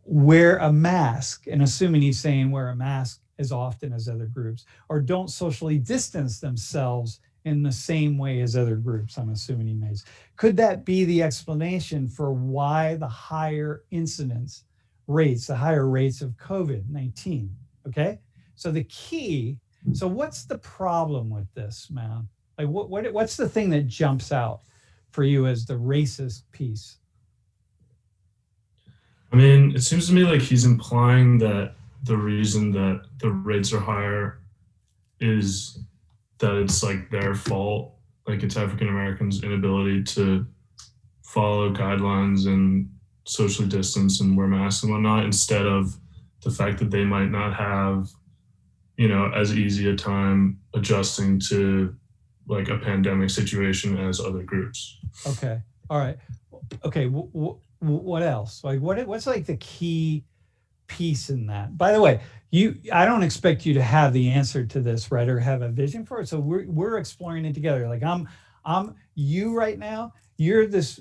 wear a mask, and assuming he's saying wear a mask as often as other groups, or don't socially distance themselves in the same way as other groups, I'm assuming he makes. Could that be the explanation for why the higher incidence rates, the higher rates of COVID-19, okay? So what's the problem with this, man? Like what's the thing that jumps out for you as the racist piece? I mean, it seems to me like he's implying that the reason that the rates are higher is that it's like their fault. Like it's African Americans' inability to follow guidelines and socially distance and wear masks and whatnot, instead of the fact that they might not have, as easy a time adjusting to like a pandemic situation as other groups. Okay. All right. Okay. What else? Like what's like the key piece in that? By the way, I don't expect you to have the answer to this, right? Or have a vision for it. So we're exploring it together. Like I'm you right now, you're this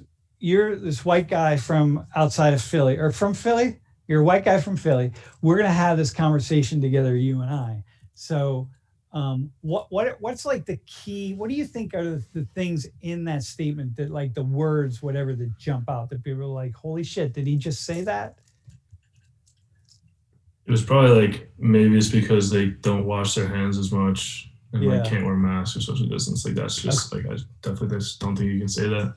white guy from outside of Philly or from Philly. You're a white guy from Philly. We're going to have this conversation together, you and I. So what's like the key? What do you think are the things in that statement that, like, the words, whatever, that jump out that people are like, holy shit, did he just say that? It was probably like, maybe it's because they don't wash their hands as much and like can't wear masks or social distance. Like that's just like, I definitely just don't think you can say that.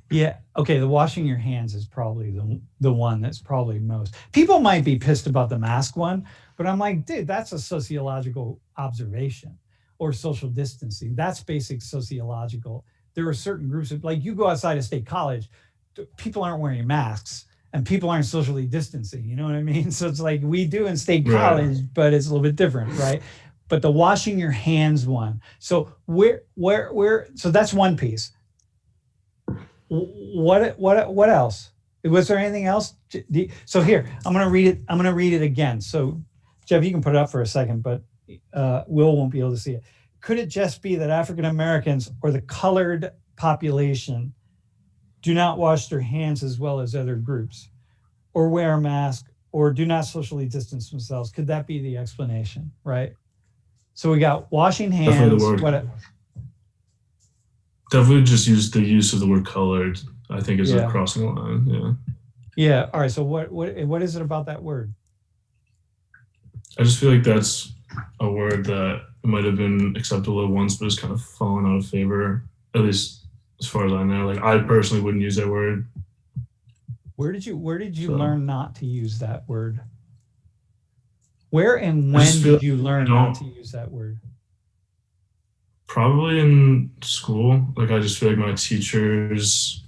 Yeah. Okay. The washing your hands is probably the one that's probably most. People might be pissed about the mask one, but I'm like, dude, that's a sociological observation, or social distancing. That's basic sociological. There are certain groups of, like, you go outside of State College, people aren't wearing masks and people aren't socially distancing. You know what I mean? So it's like we do in State College, but it's a little bit different, right? But the washing your hands one. So so that's one piece. What else? Was there anything else? So here, I'm going to read it. I'm going to read it again. So Jeff, you can put it up for a second, but Will won't be able to see it. Could it just be that African Americans or the colored population do not wash their hands as well as other groups, or wear a mask, or do not socially distance themselves? Could that be the explanation, right? So we got washing hands. Definitely just use the use of the word colored, I think, is like crossing a line. Yeah. Yeah. All right. So what is it about that word? I just feel like that's a word that might have been acceptable once, but it's kind of fallen out of favor, at least as far as I know. Like, I personally wouldn't use that word. Where did you learn not to use that word? Where and when did you learn not to use that word? Probably in school. Like, I just feel like my teachers,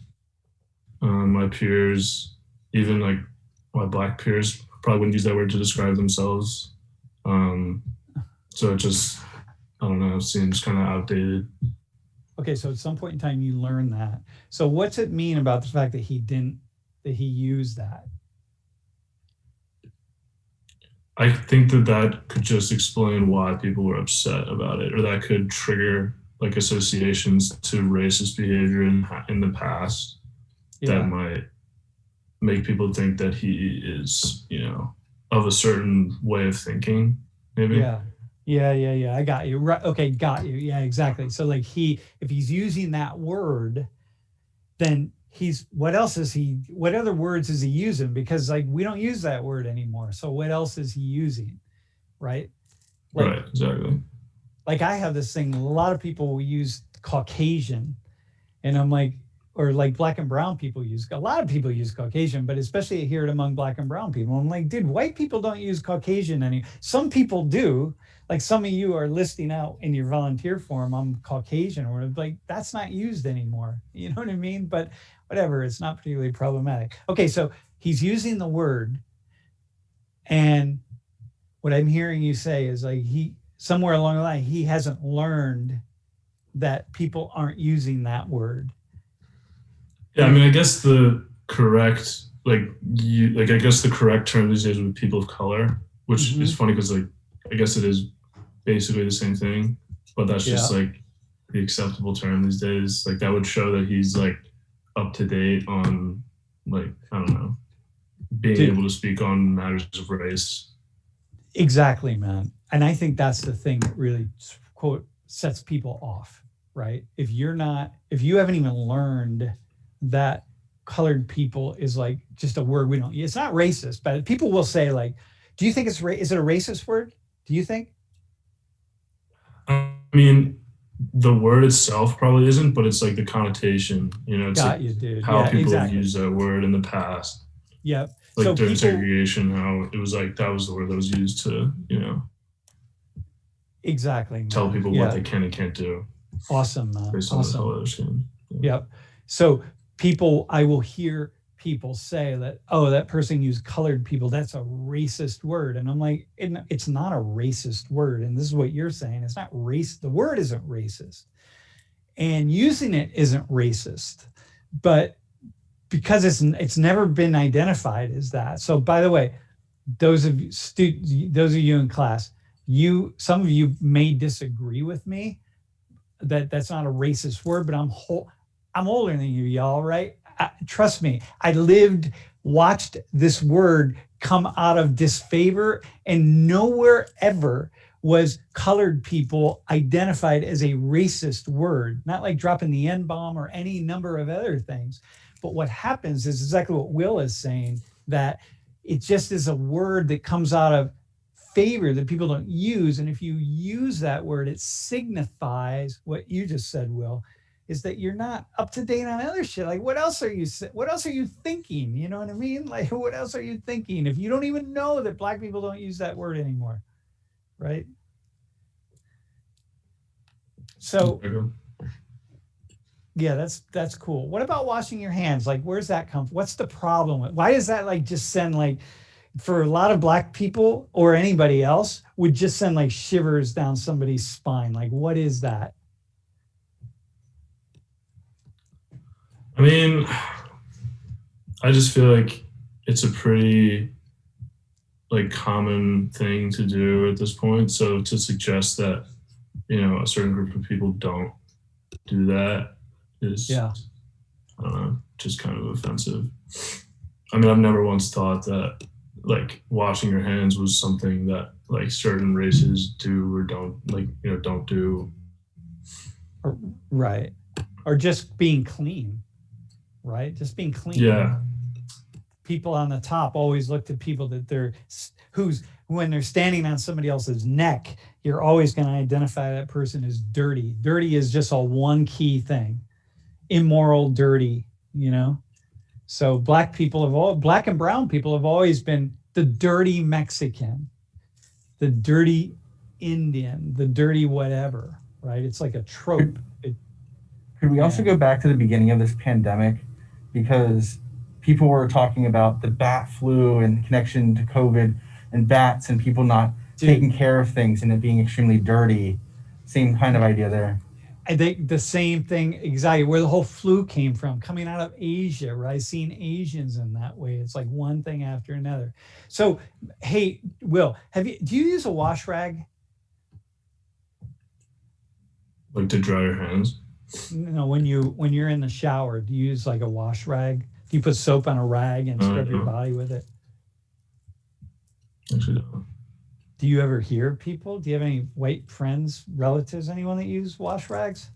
my peers, even like my Black peers, probably wouldn't use that word to describe themselves. So it just, I don't know, seems kind of outdated. Okay, so at some point in time you learn that. So what's it mean about the fact that he used that? I think that could just explain why people were upset about it, or that could trigger like associations to racist behavior in the past that might make people think that he is, of a certain way of thinking, maybe. Yeah. I got you. Right. Okay, got you. Yeah, exactly. So like if he's using that word, then what other words is he using? Because like we don't use that word anymore. So what else is he using? Right? Right, exactly. Like I have this thing, a lot of people will use Caucasian, and I'm like, or like black and brown people a lot of people use Caucasian, but especially I hear it among black and brown people. I'm like, dude, white people don't use Caucasian any. Some people do. Like some of you are listing out in your volunteer form, I'm Caucasian, or like that's not used anymore. You know what I mean? But whatever, it's not particularly problematic. Okay, so he's using the word, and what I'm hearing you say is like somewhere along the line, he hasn't learned that people aren't using that word. Yeah, I mean, I guess the correct, I guess the correct term these days would be people of color, which is funny because I guess it is basically the same thing, but that's just like the acceptable term these days. Like that would show that he's like up to date on I don't know, being able to speak on matters of race. Exactly, man. And I think that's the thing that really, quote, sets people off, right? If you haven't even learned that colored people is like just a word we don't use. It's not racist, but people will say like, do you think is it a racist word? Do you think? I mean, the word itself probably isn't, but it's like the connotation, it's dude. How people have used that word in the past. Yeah. Like so during segregation, how it was like, that was the word that was used to, exactly. Tell people what they can and can't do. Awesome, man. Based on the color of their skin. Yep. So I will hear people say that, oh, that person used colored people, that's a racist word. And I'm like, it's not a racist word. And this is what you're saying. It's not race. The word isn't racist. And using it isn't racist. But because it's never been identified as that. So by the way, those of you in class, some of you may disagree with me that that's not a racist word, but I'm older than you, y'all, right? Trust me, I watched this word come out of disfavor, and nowhere ever was colored people identified as a racist word, not like dropping the N-bomb or any number of other things. But what happens is exactly what Will is saying, that it just is a word that comes out of favor that people don't use. And if you use that word, it signifies what you just said, Will, is that you're not up to date on other shit. Like, what else are you thinking? You know what I mean? Like, what else are you thinking if you don't even know that black people don't use that word anymore, right? So, yeah, that's cool. What about washing your hands? Like, where's that come from? What's the problem with? Why does that like just send like, for a lot of black people or anybody else, would just send like shivers down somebody's spine? Like, what is that? I mean, I just feel like it's a pretty like common thing to do at this point. So to suggest that, a certain group of people don't do that is, I don't know, just kind of offensive. I mean, I've never once thought that like washing your hands was something that like certain races do or don't, like, don't do. Right. Or just being clean. Right? Just being clean. Yeah. People on the top always look to people that when they're standing on somebody else's neck, you're always going to identify that person as dirty. Dirty is just a one key thing. Immoral, dirty, So black and brown people have always been the dirty Mexican, the dirty Indian, the dirty whatever, right? It's like a trope. Could we also go back to the beginning of this pandemic? Because people were talking about the bat flu and connection to COVID and bats and people not taking care of things and it being extremely dirty. Same kind of idea there. I think the same thing exactly where the whole flu came from, coming out of Asia, right? Seeing Asians in that way. It's like one thing after another. So, hey, Will, do you use a wash rag? Like to dry your hands? No, when you're in the shower, do you use like a wash rag? Do you put soap on a rag and scrub your body with it? Actually, no. Do you ever hear people? Do you have any white friends, relatives, anyone that use wash rags?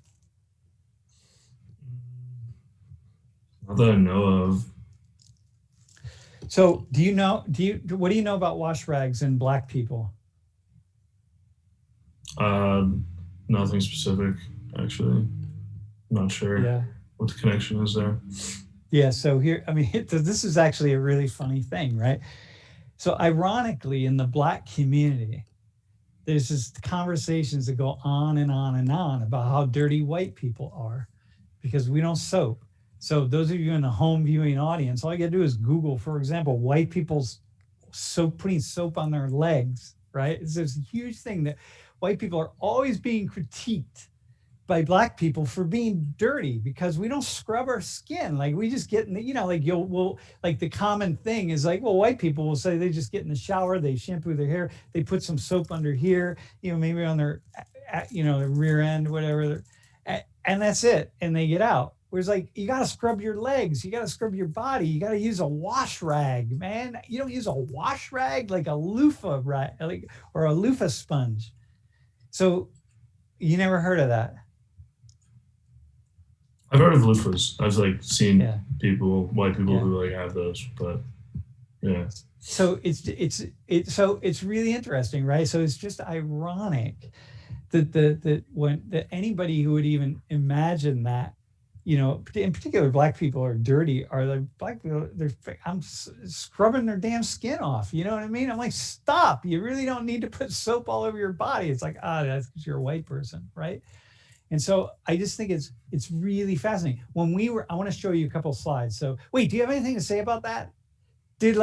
Not that I know of. So what do you know about wash rags and Black people? Nothing specific, actually. Not sure what the connection is there. Yeah, so here, I mean, this is actually a really funny thing, right? So ironically, in the Black community, there's just conversations that go on and on and on about how dirty white people are because we don't soap. So those of you in the home viewing audience, all you gotta do is Google, for example, white people's putting soap on their legs, right? It's this huge thing that white people are always being critiqued by Black people for being dirty because we don't scrub our skin. Like we just get in the, like like the common thing is like, well, white people will say they just get in the shower, they shampoo their hair, they put some soap under here, maybe on their, their rear end, whatever. And that's it. And they get out. Whereas like, you got to scrub your legs, you got to scrub your body, you got to use a wash rag, man. You don't use a wash rag, like a loofah rag, or a loofah sponge. So you never heard of that? I've heard of loofahs. I've like seen white people who like have those, but yeah. So it's really interesting, right? So it's just ironic that anybody who would even imagine that, in particular, Black people are dirty. Are the Black people? I'm scrubbing their damn skin off. You know what I mean? I'm like, stop! You really don't need to put soap all over your body. It's like, that's because you're a white person, right? And so I just think it's really fascinating. I want to show you a couple of slides. So wait, do you have anything to say about that? Did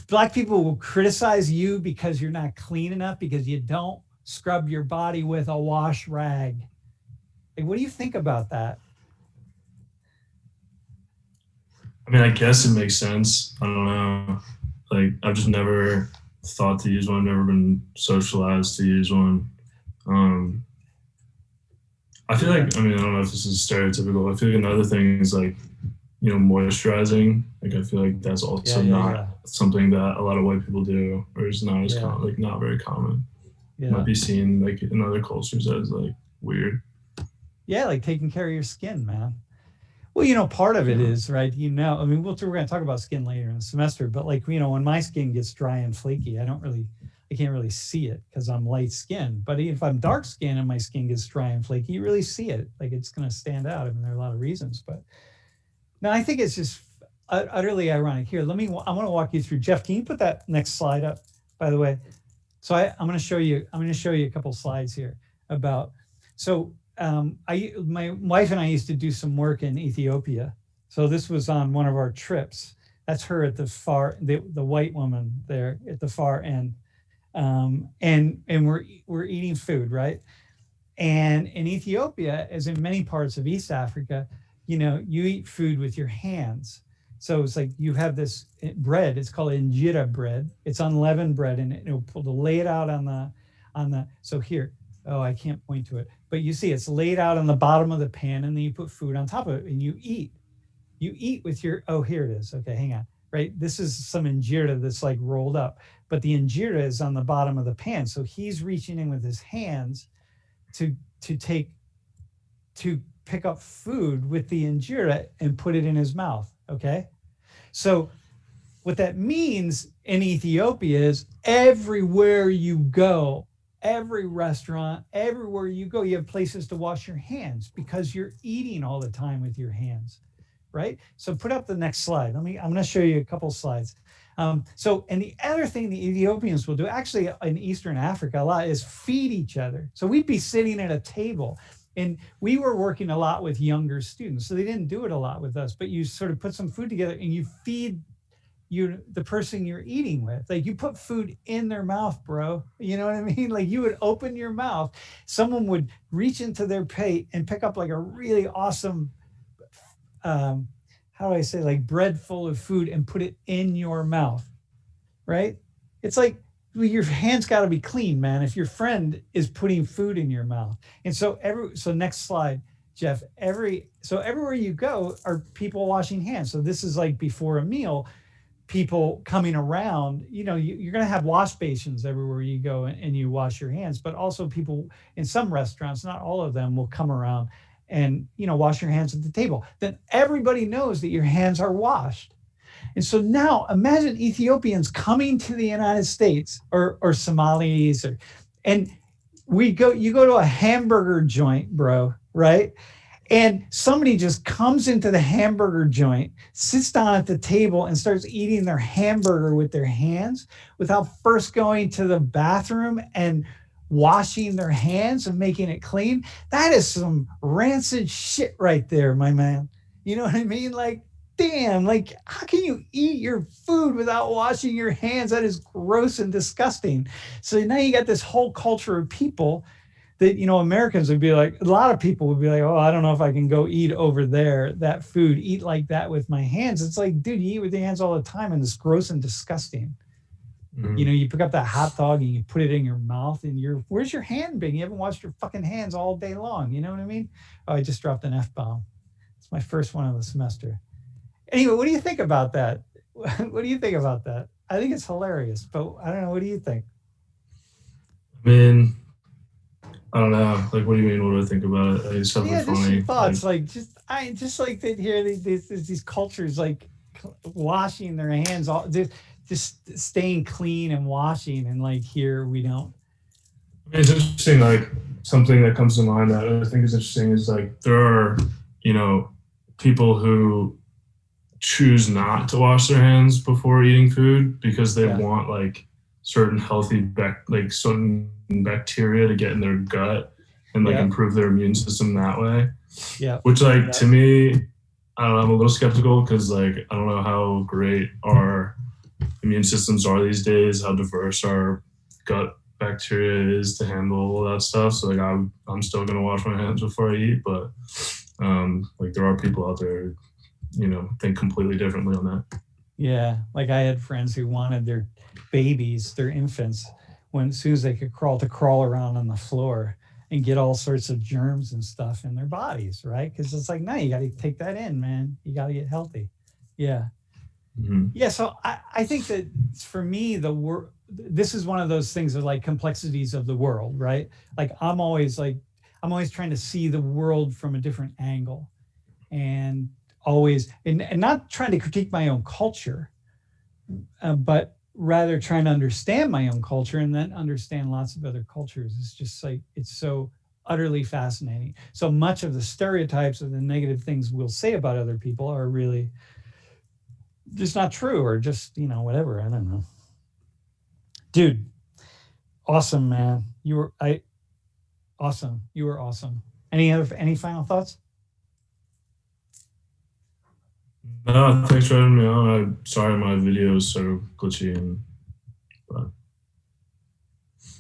Black people will criticize you because you're not clean enough because you don't scrub your body with a wash rag? Like, what do you think about that? I mean, I guess it makes sense. I don't know. Like, I've just never thought to use one. I've never been socialized to use one. I feel like, I don't know if this is stereotypical. I feel like another thing is like, moisturizing. Like, I feel like that's also not something that a lot of white people do, or is not as not very common. Yeah. Might be seen like in other cultures as like weird. Yeah, like taking care of your skin, man. Well, part of it is, right, we're going to talk about skin later in the semester, but like, when my skin gets dry and flaky, I can't really see it because I'm light skinned. But if I'm dark skinned and my skin gets dry and flaky, you really see it. Like it's going to stand out. There are a lot of reasons, but no, I think it's just utterly ironic. Here, I want to walk you through. Jeff, can you put that next slide up, by the way? So I'm going to show you a couple slides here about, my wife and I used to do some work in Ethiopia. So this was on one of our trips. That's her at the the white woman there at the far end. And we're eating food, right? And in Ethiopia, as in many parts of East Africa, you eat food with your hands. So it's like you have this bread. It's called injera bread. It's unleavened bread, and it'll lay it out on the. So here, I can't point to it, but you see, it's laid out on the bottom of the pan, and then you put food on top of it, and you eat. You eat with your. Oh, here it is. Okay, hang on. Right, this is some injera that's like rolled up, but the injera is on the bottom of the pan. So he's reaching in with his hands to pick up food with the injera and put it in his mouth. Okay, so what that means in Ethiopia is everywhere you go, every restaurant, everywhere you go, you have places to wash your hands because you're eating all the time with your hands. Right? So put up the next slide. I'm going to show you a couple slides. And the other thing the Ethiopians will do, actually in Eastern Africa a lot, is feed each other. So we'd be sitting at a table, and we were working a lot with younger students. So they didn't do it a lot with us, but you sort of put some food together and you feed the person you're eating with. Like you put food in their mouth, bro. You know what I mean? Like you would open your mouth, someone would reach into their plate and pick up like a really awesome, how do I say, like bread full of food and put it in your mouth, right? It's like, well, your hands got to be clean, man. If your friend is putting food in your mouth, and so next slide, Jeff. Everywhere you go are people washing hands. So this is like before a meal, people coming around. You know, you're going to have wash basins everywhere you go, and you wash your hands. But also people in some restaurants, not all of them, will come around and wash your hands at the table. Then everybody knows that your hands are washed. And so now imagine Ethiopians coming to the United States or Somalis and you go to a hamburger joint, bro, right? And somebody just comes into the hamburger joint, sits down at the table and starts eating their hamburger with their hands without first going to the bathroom and washing their hands and making it clean. That is some rancid shit right there, my man. You know what I mean? Like, damn, like how can you eat your food without washing your hands? That is gross and disgusting. So now you got this whole culture of people that, Americans would be like, a lot of people would be like, oh, I don't know if I can go eat over there, that food, eat like that with my hands. It's like, dude, you eat with your hands all the time and it's gross and disgusting. Mm-hmm. You pick up that hot dog and you put it in your mouth and where's your hand been? You haven't washed your fucking hands all day long. You know what I mean? Oh, I just dropped an F-bomb. It's my first one of the semester. Anyway, what do you think about that? What do you think about that? I think it's hilarious, but I don't know. What do you think? I mean, I don't know. Like, what do you mean? What do I think about it? It's something funny. Just thoughts. I just like to hear these cultures like washing their hands, all just staying clean and washing, and like here we don't. I mean, it's interesting. Like something that comes to mind that I think is interesting is like there are people who choose not to wash their hands before eating food because they want like certain healthy certain bacteria to get in their gut and like improve their immune system that way. Yeah. Which to me, I don't know, I'm a little skeptical because like I don't know how great our immune systems are these days, how diverse our gut bacteria is to handle all that stuff. So like I'm still gonna wash my hands before I eat, but like there are people out there think completely differently on that. Yeah, like I had friends who wanted their babies, their infants, as soon as they could crawl around on the floor and get all sorts of germs and stuff in their bodies, right? Because it's like, no, you got to take that in, man. You got to get healthy. Yeah. Mm-hmm. Yeah, so I think that for me, this is one of those things of like complexities of the world, right? Like I'm always trying to see the world from a different angle and always, and not trying to critique my own culture, but rather trying to understand my own culture and then understand lots of other cultures. It's just like, it's so utterly fascinating. So much of the stereotypes of the negative things we'll say about other people are really just not true, or just, whatever. I don't know. Dude, awesome, man. Awesome. You were awesome. Any final thoughts? No, thanks for having me on. I'm sorry my video is sort of glitchy but.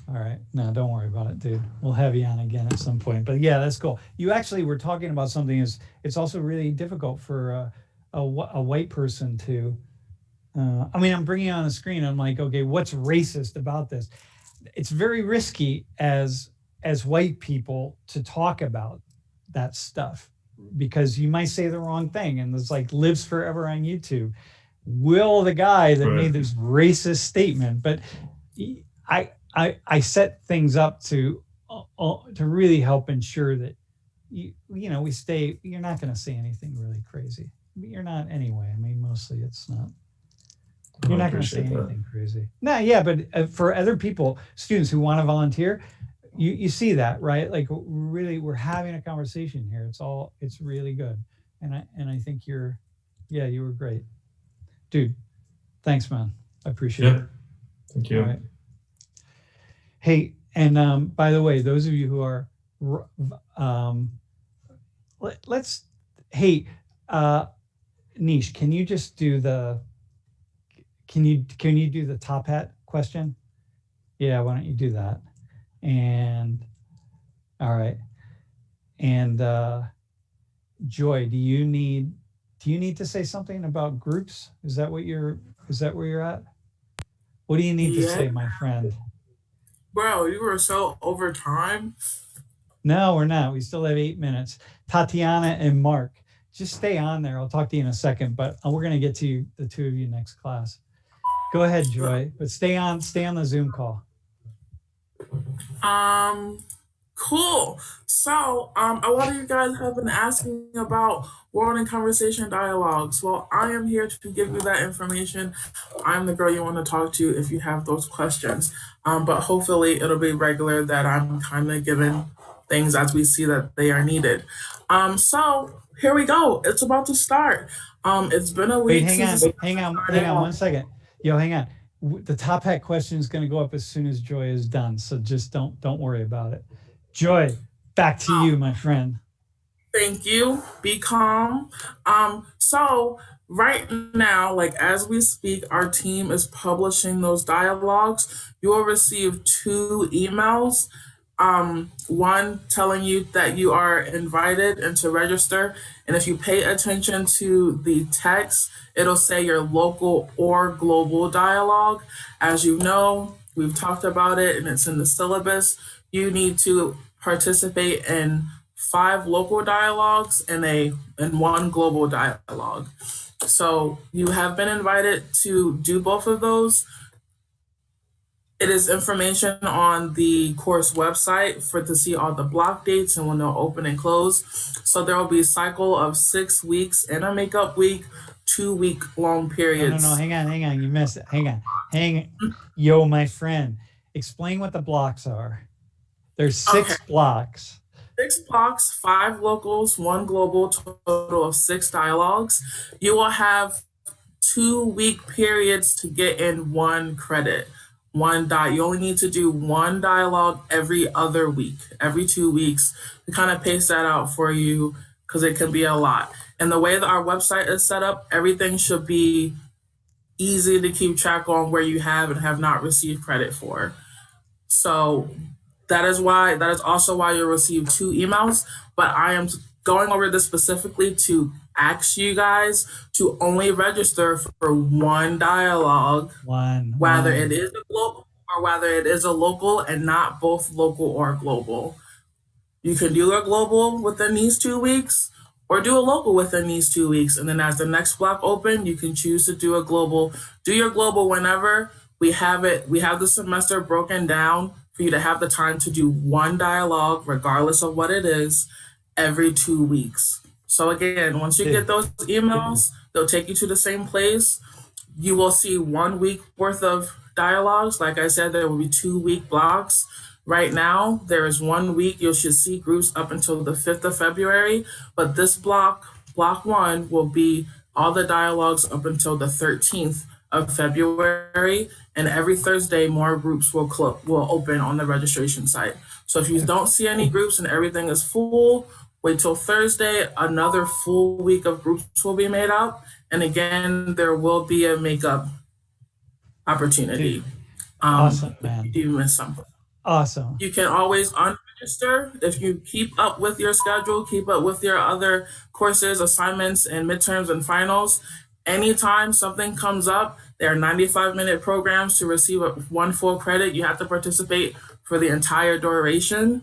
All right. No, don't worry about it, dude. We'll have you on again at some point. But yeah, that's cool. You actually were talking about something it's also really difficult for a white person to, I'm bringing it on the screen. I'm like, okay, what's racist about this? It's very risky as white people to talk about that stuff, because you might say the wrong thing and it's like lives forever on YouTube. Will the guy that made this racist statement, but I set things up to really help ensure that you're not going to say anything really crazy. You're not anyway. Mostly it's not. You're not going to say anything crazy. No, yeah, but for other people, students who want to volunteer, you see that, right? Like really, we're having a conversation here. It's really good. And I think you were great. Dude, thanks, man. I appreciate it. Thank you. All right. Hey, and by the way, those of you who are, Nish, can you just do can you do the top hat question? Yeah, why don't you do that? And all right. And Joy, do you need to say something about groups? Is that where you're at? What do you need to say, my friend? Bro, you were so over time. No, we're not. We still have 8 minutes. Tatiana and Mark, just stay on there. I'll talk to you in a second, but we're going to get to the two of you next class. Go ahead, Joy, but stay on the Zoom call. Cool. So, a lot of you guys have been asking about World and Conversation Dialogues. Well, I am here to give you that information. I'm the girl you want to talk to if you have those questions. But hopefully it'll be regular that I'm kind of giving things as we see that they are needed. So here we go. It's about to start. It's been a week. Wait, hang on 1 second. Yo, hang on. The top hat question is going to go up as soon as Joy is done. So just don't worry about it. Joy, back to you, my friend. Thank you. Be calm. So right now, like as we speak, our team is publishing those dialogues. You will receive 2 emails. One telling you that you are invited and to register. And if you pay attention to the text, it'll say your local or global dialogue. As you know, we've talked about it and it's in the syllabus. You need to participate in 5 local dialogues and 1 global dialogue. So you have been invited to do both of those. It is information on the course website to see all the block dates and when they'll open and close. So there will be a cycle of 6 weeks and a makeup week, 2-week-long periods. No, hang on. You missed it. Hang on. Yo, my friend, explain what the blocks are. There's 6 blocks. 6 blocks, 5 locals, 1 global, total of 6 dialogues. You will have 2-week periods to get in 1 credit. You only need to do 1 dialogue every other week, every 2 weeks. To kind of pace that out for you because it can be a lot. And the way that our website is set up, everything should be easy to keep track on where you have and have not received credit for. So that is also why you'll receive 2 emails, but I am going over this specifically to ask you guys to only register for 1 dialogue, whether it is a global or whether it is a local and not both local or global. You can do a global within these 2 weeks or do a local within these 2 weeks. And then as the next block open, you can choose to do a global. Do your global whenever. We have the semester broken down for you to have the time to do 1 dialogue, regardless of what it is, every 2 weeks. So again, once you get those emails, they'll take you to the same place. You will see 1 week worth of dialogues. Like I said, there will be 2-week blocks. Right now, there is 1 week. You should see groups up until the 5th of February. But this block 1, will be all the dialogues up until the 13th of February. And every Thursday, more groups will open on the registration site. So if you don't see any groups and everything is full, wait till Thursday. Another full week of groups will be made up. And again, there will be a makeup opportunity. Awesome, man. If you miss something. Awesome. You can always unregister if you keep up with your schedule, keep up with your other courses, assignments, and midterms and finals. Anytime something comes up, there are 95-minute programs to receive 1 full credit. You have to participate for the entire duration.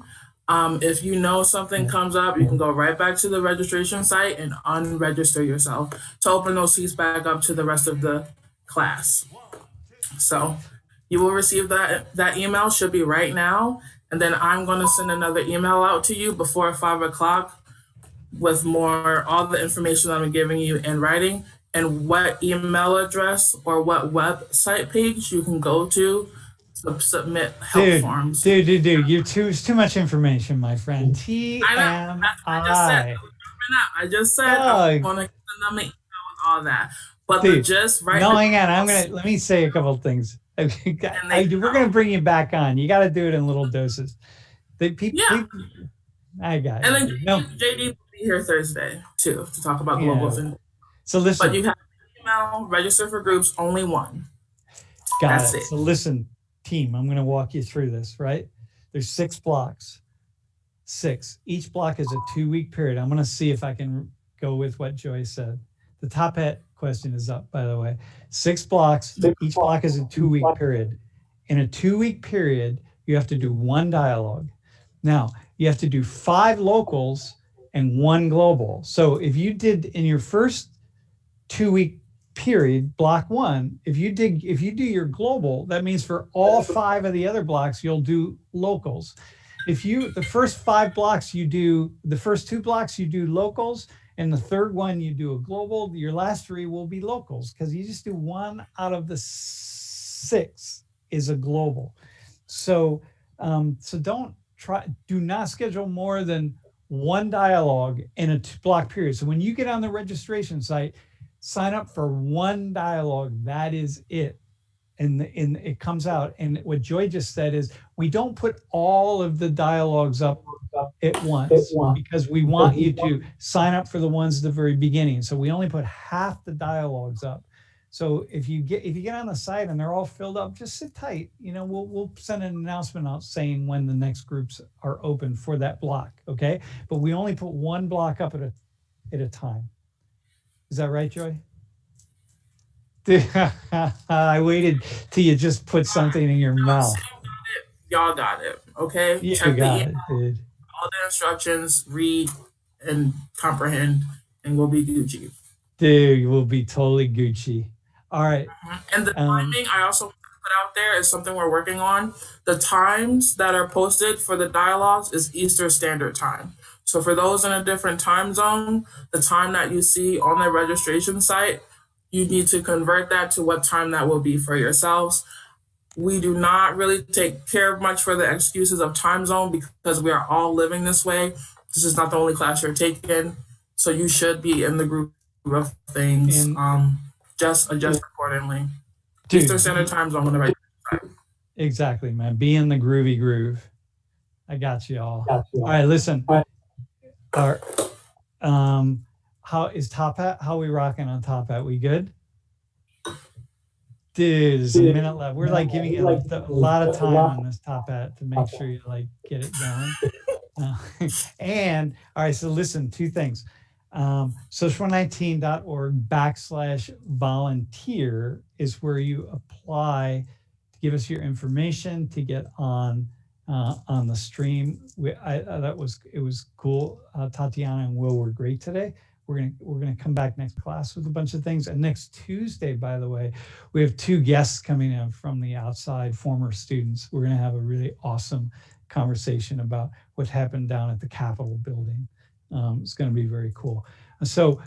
If you know something comes up, you can go right back to the registration site and unregister yourself to open those seats back up to the rest of the class. So you will receive that email, should be right now. And then I'm going to send another email out to you before 5 o'clock with all the information that I'm giving you in writing and what email address or what website page you can go to submit help forms. Dude, it's too much information, my friend. TMI. I just said I want to send them an email with all that. But hang on. Let me say a couple of things. We're gonna bring you back on. You got to do it in little doses. I got it. And then JD will be here Thursday too to talk about globals. So listen. But you have to email, register for groups, only 1. Got That's it. it. So listen, team, I'm going to walk you through this, right? There's 6 blocks. 6. Each block is a 2-week period. I'm going to see if I can go with what Joy said. The top hat question is up, by the way. 6 blocks. Each block is a 2-week period. In a 2-week period, you have to do 1 dialogue. Now, you have to do 5 locals and 1 global. So if you did in your first 2-week period, block 1, if you do your global, that means for all 5 of the other blocks, you'll do locals. The first 5 blocks the first 2 blocks you do locals, and the third one you do a global, your last 3 will be locals, because you just do 1 out of the 6 is a global. So do not schedule more than 1 dialogue in a 2-block period. So when you get on the registration site, sign up for 1 dialogue. That is it. And it comes out. And what Joy just said is, we don't put all of the dialogues up at once, because we want you to sign up for the ones at the very beginning. So we only put half the dialogues up. So if you get on the site and they're all filled up, just sit tight. We'll send an announcement out saying when the next groups are open for that block. Okay. But we only put 1 block up at a time. Is that right, Joy? I waited till you just put something in your mouth. Y'all got it. Okay. You Check got the it, dude. all the instructions, read and comprehend, and we'll be Gucci. Dude, we'll be totally Gucci. All right. And the timing I also put out there is something we're working on. The times that are posted for the dialogues is Eastern Standard Time. So for those in a different time zone, the time that you see on the registration site, you need to convert that to what time that will be for yourselves. We do not really take care much for the excuses of time zone, because we are all living this way. This is not the only class you're taking. So you should be in the group of things. Just adjust accordingly. Dude, Eastern Standard Time zone on the right side. Exactly, man. Be in the groovy groove. I got you all. All right, listen. How is Top Hat? How are we rocking on Top Hat? We good? Dude, there's a minute left. We're like giving you a lot of time on this Top Hat to make sure you get it going. And all right, so listen, 2 things. social19.org/volunteer is where you apply to give us your information to get on the stream. It was cool. Tatiana and Will were great today. We're gonna come back next class with a bunch of things. And next Tuesday, by the way, we have 2 guests coming in from the outside, former students. We're gonna have a really awesome conversation about what happened down at the Capitol building. It's going to be very cool. So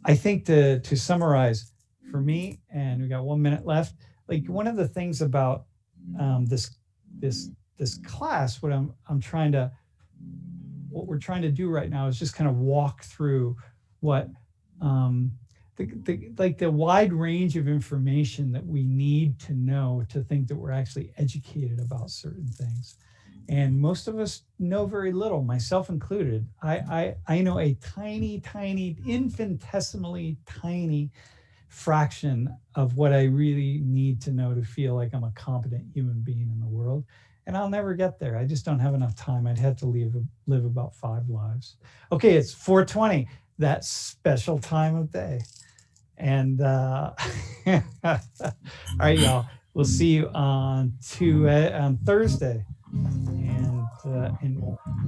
I think to summarize for me, and we got 1 minute left, one of the things about this class, what we're trying to do right now is just kind of walk through what the wide range of information that we need to know to think that we're actually educated about certain things. And most of us know very little, myself included. I know a tiny, infinitesimally tiny fraction of what I really need to know to feel like I'm a competent human being in the world. And I'll never get there. I just don't have enough time. I'd have to live about 5 lives. Okay, it's 4:20, that special time of day. And all right, y'all. We'll see you on Thursday. And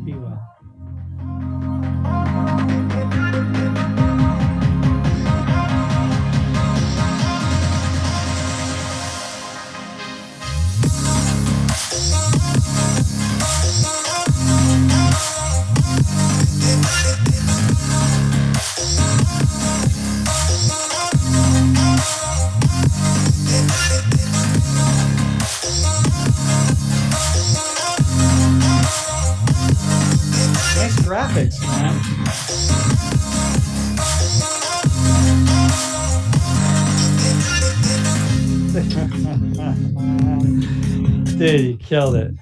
be well. Nice graphics, man. Dude, you killed it.